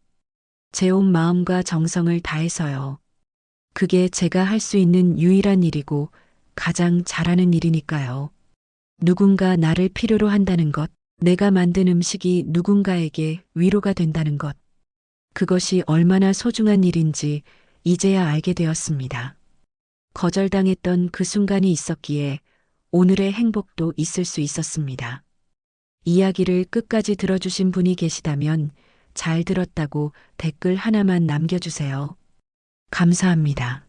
제 온 마음과 정성을 다해서요. 그게 제가 할 수 있는 유일한 일이고 가장 잘하는 일이니까요. 누군가 나를 필요로 한다는 것, 내가 만든 음식이 누군가에게 위로가 된다는 것, 그것이 얼마나 소중한 일인지 이제야 알게 되었습니다. 거절당했던 그 순간이 있었기에 오늘의 행복도 있을 수 있었습니다. 이야기를 끝까지 들어주신 분이 계시다면 잘 들었다고 댓글 하나만 남겨주세요. 감사합니다.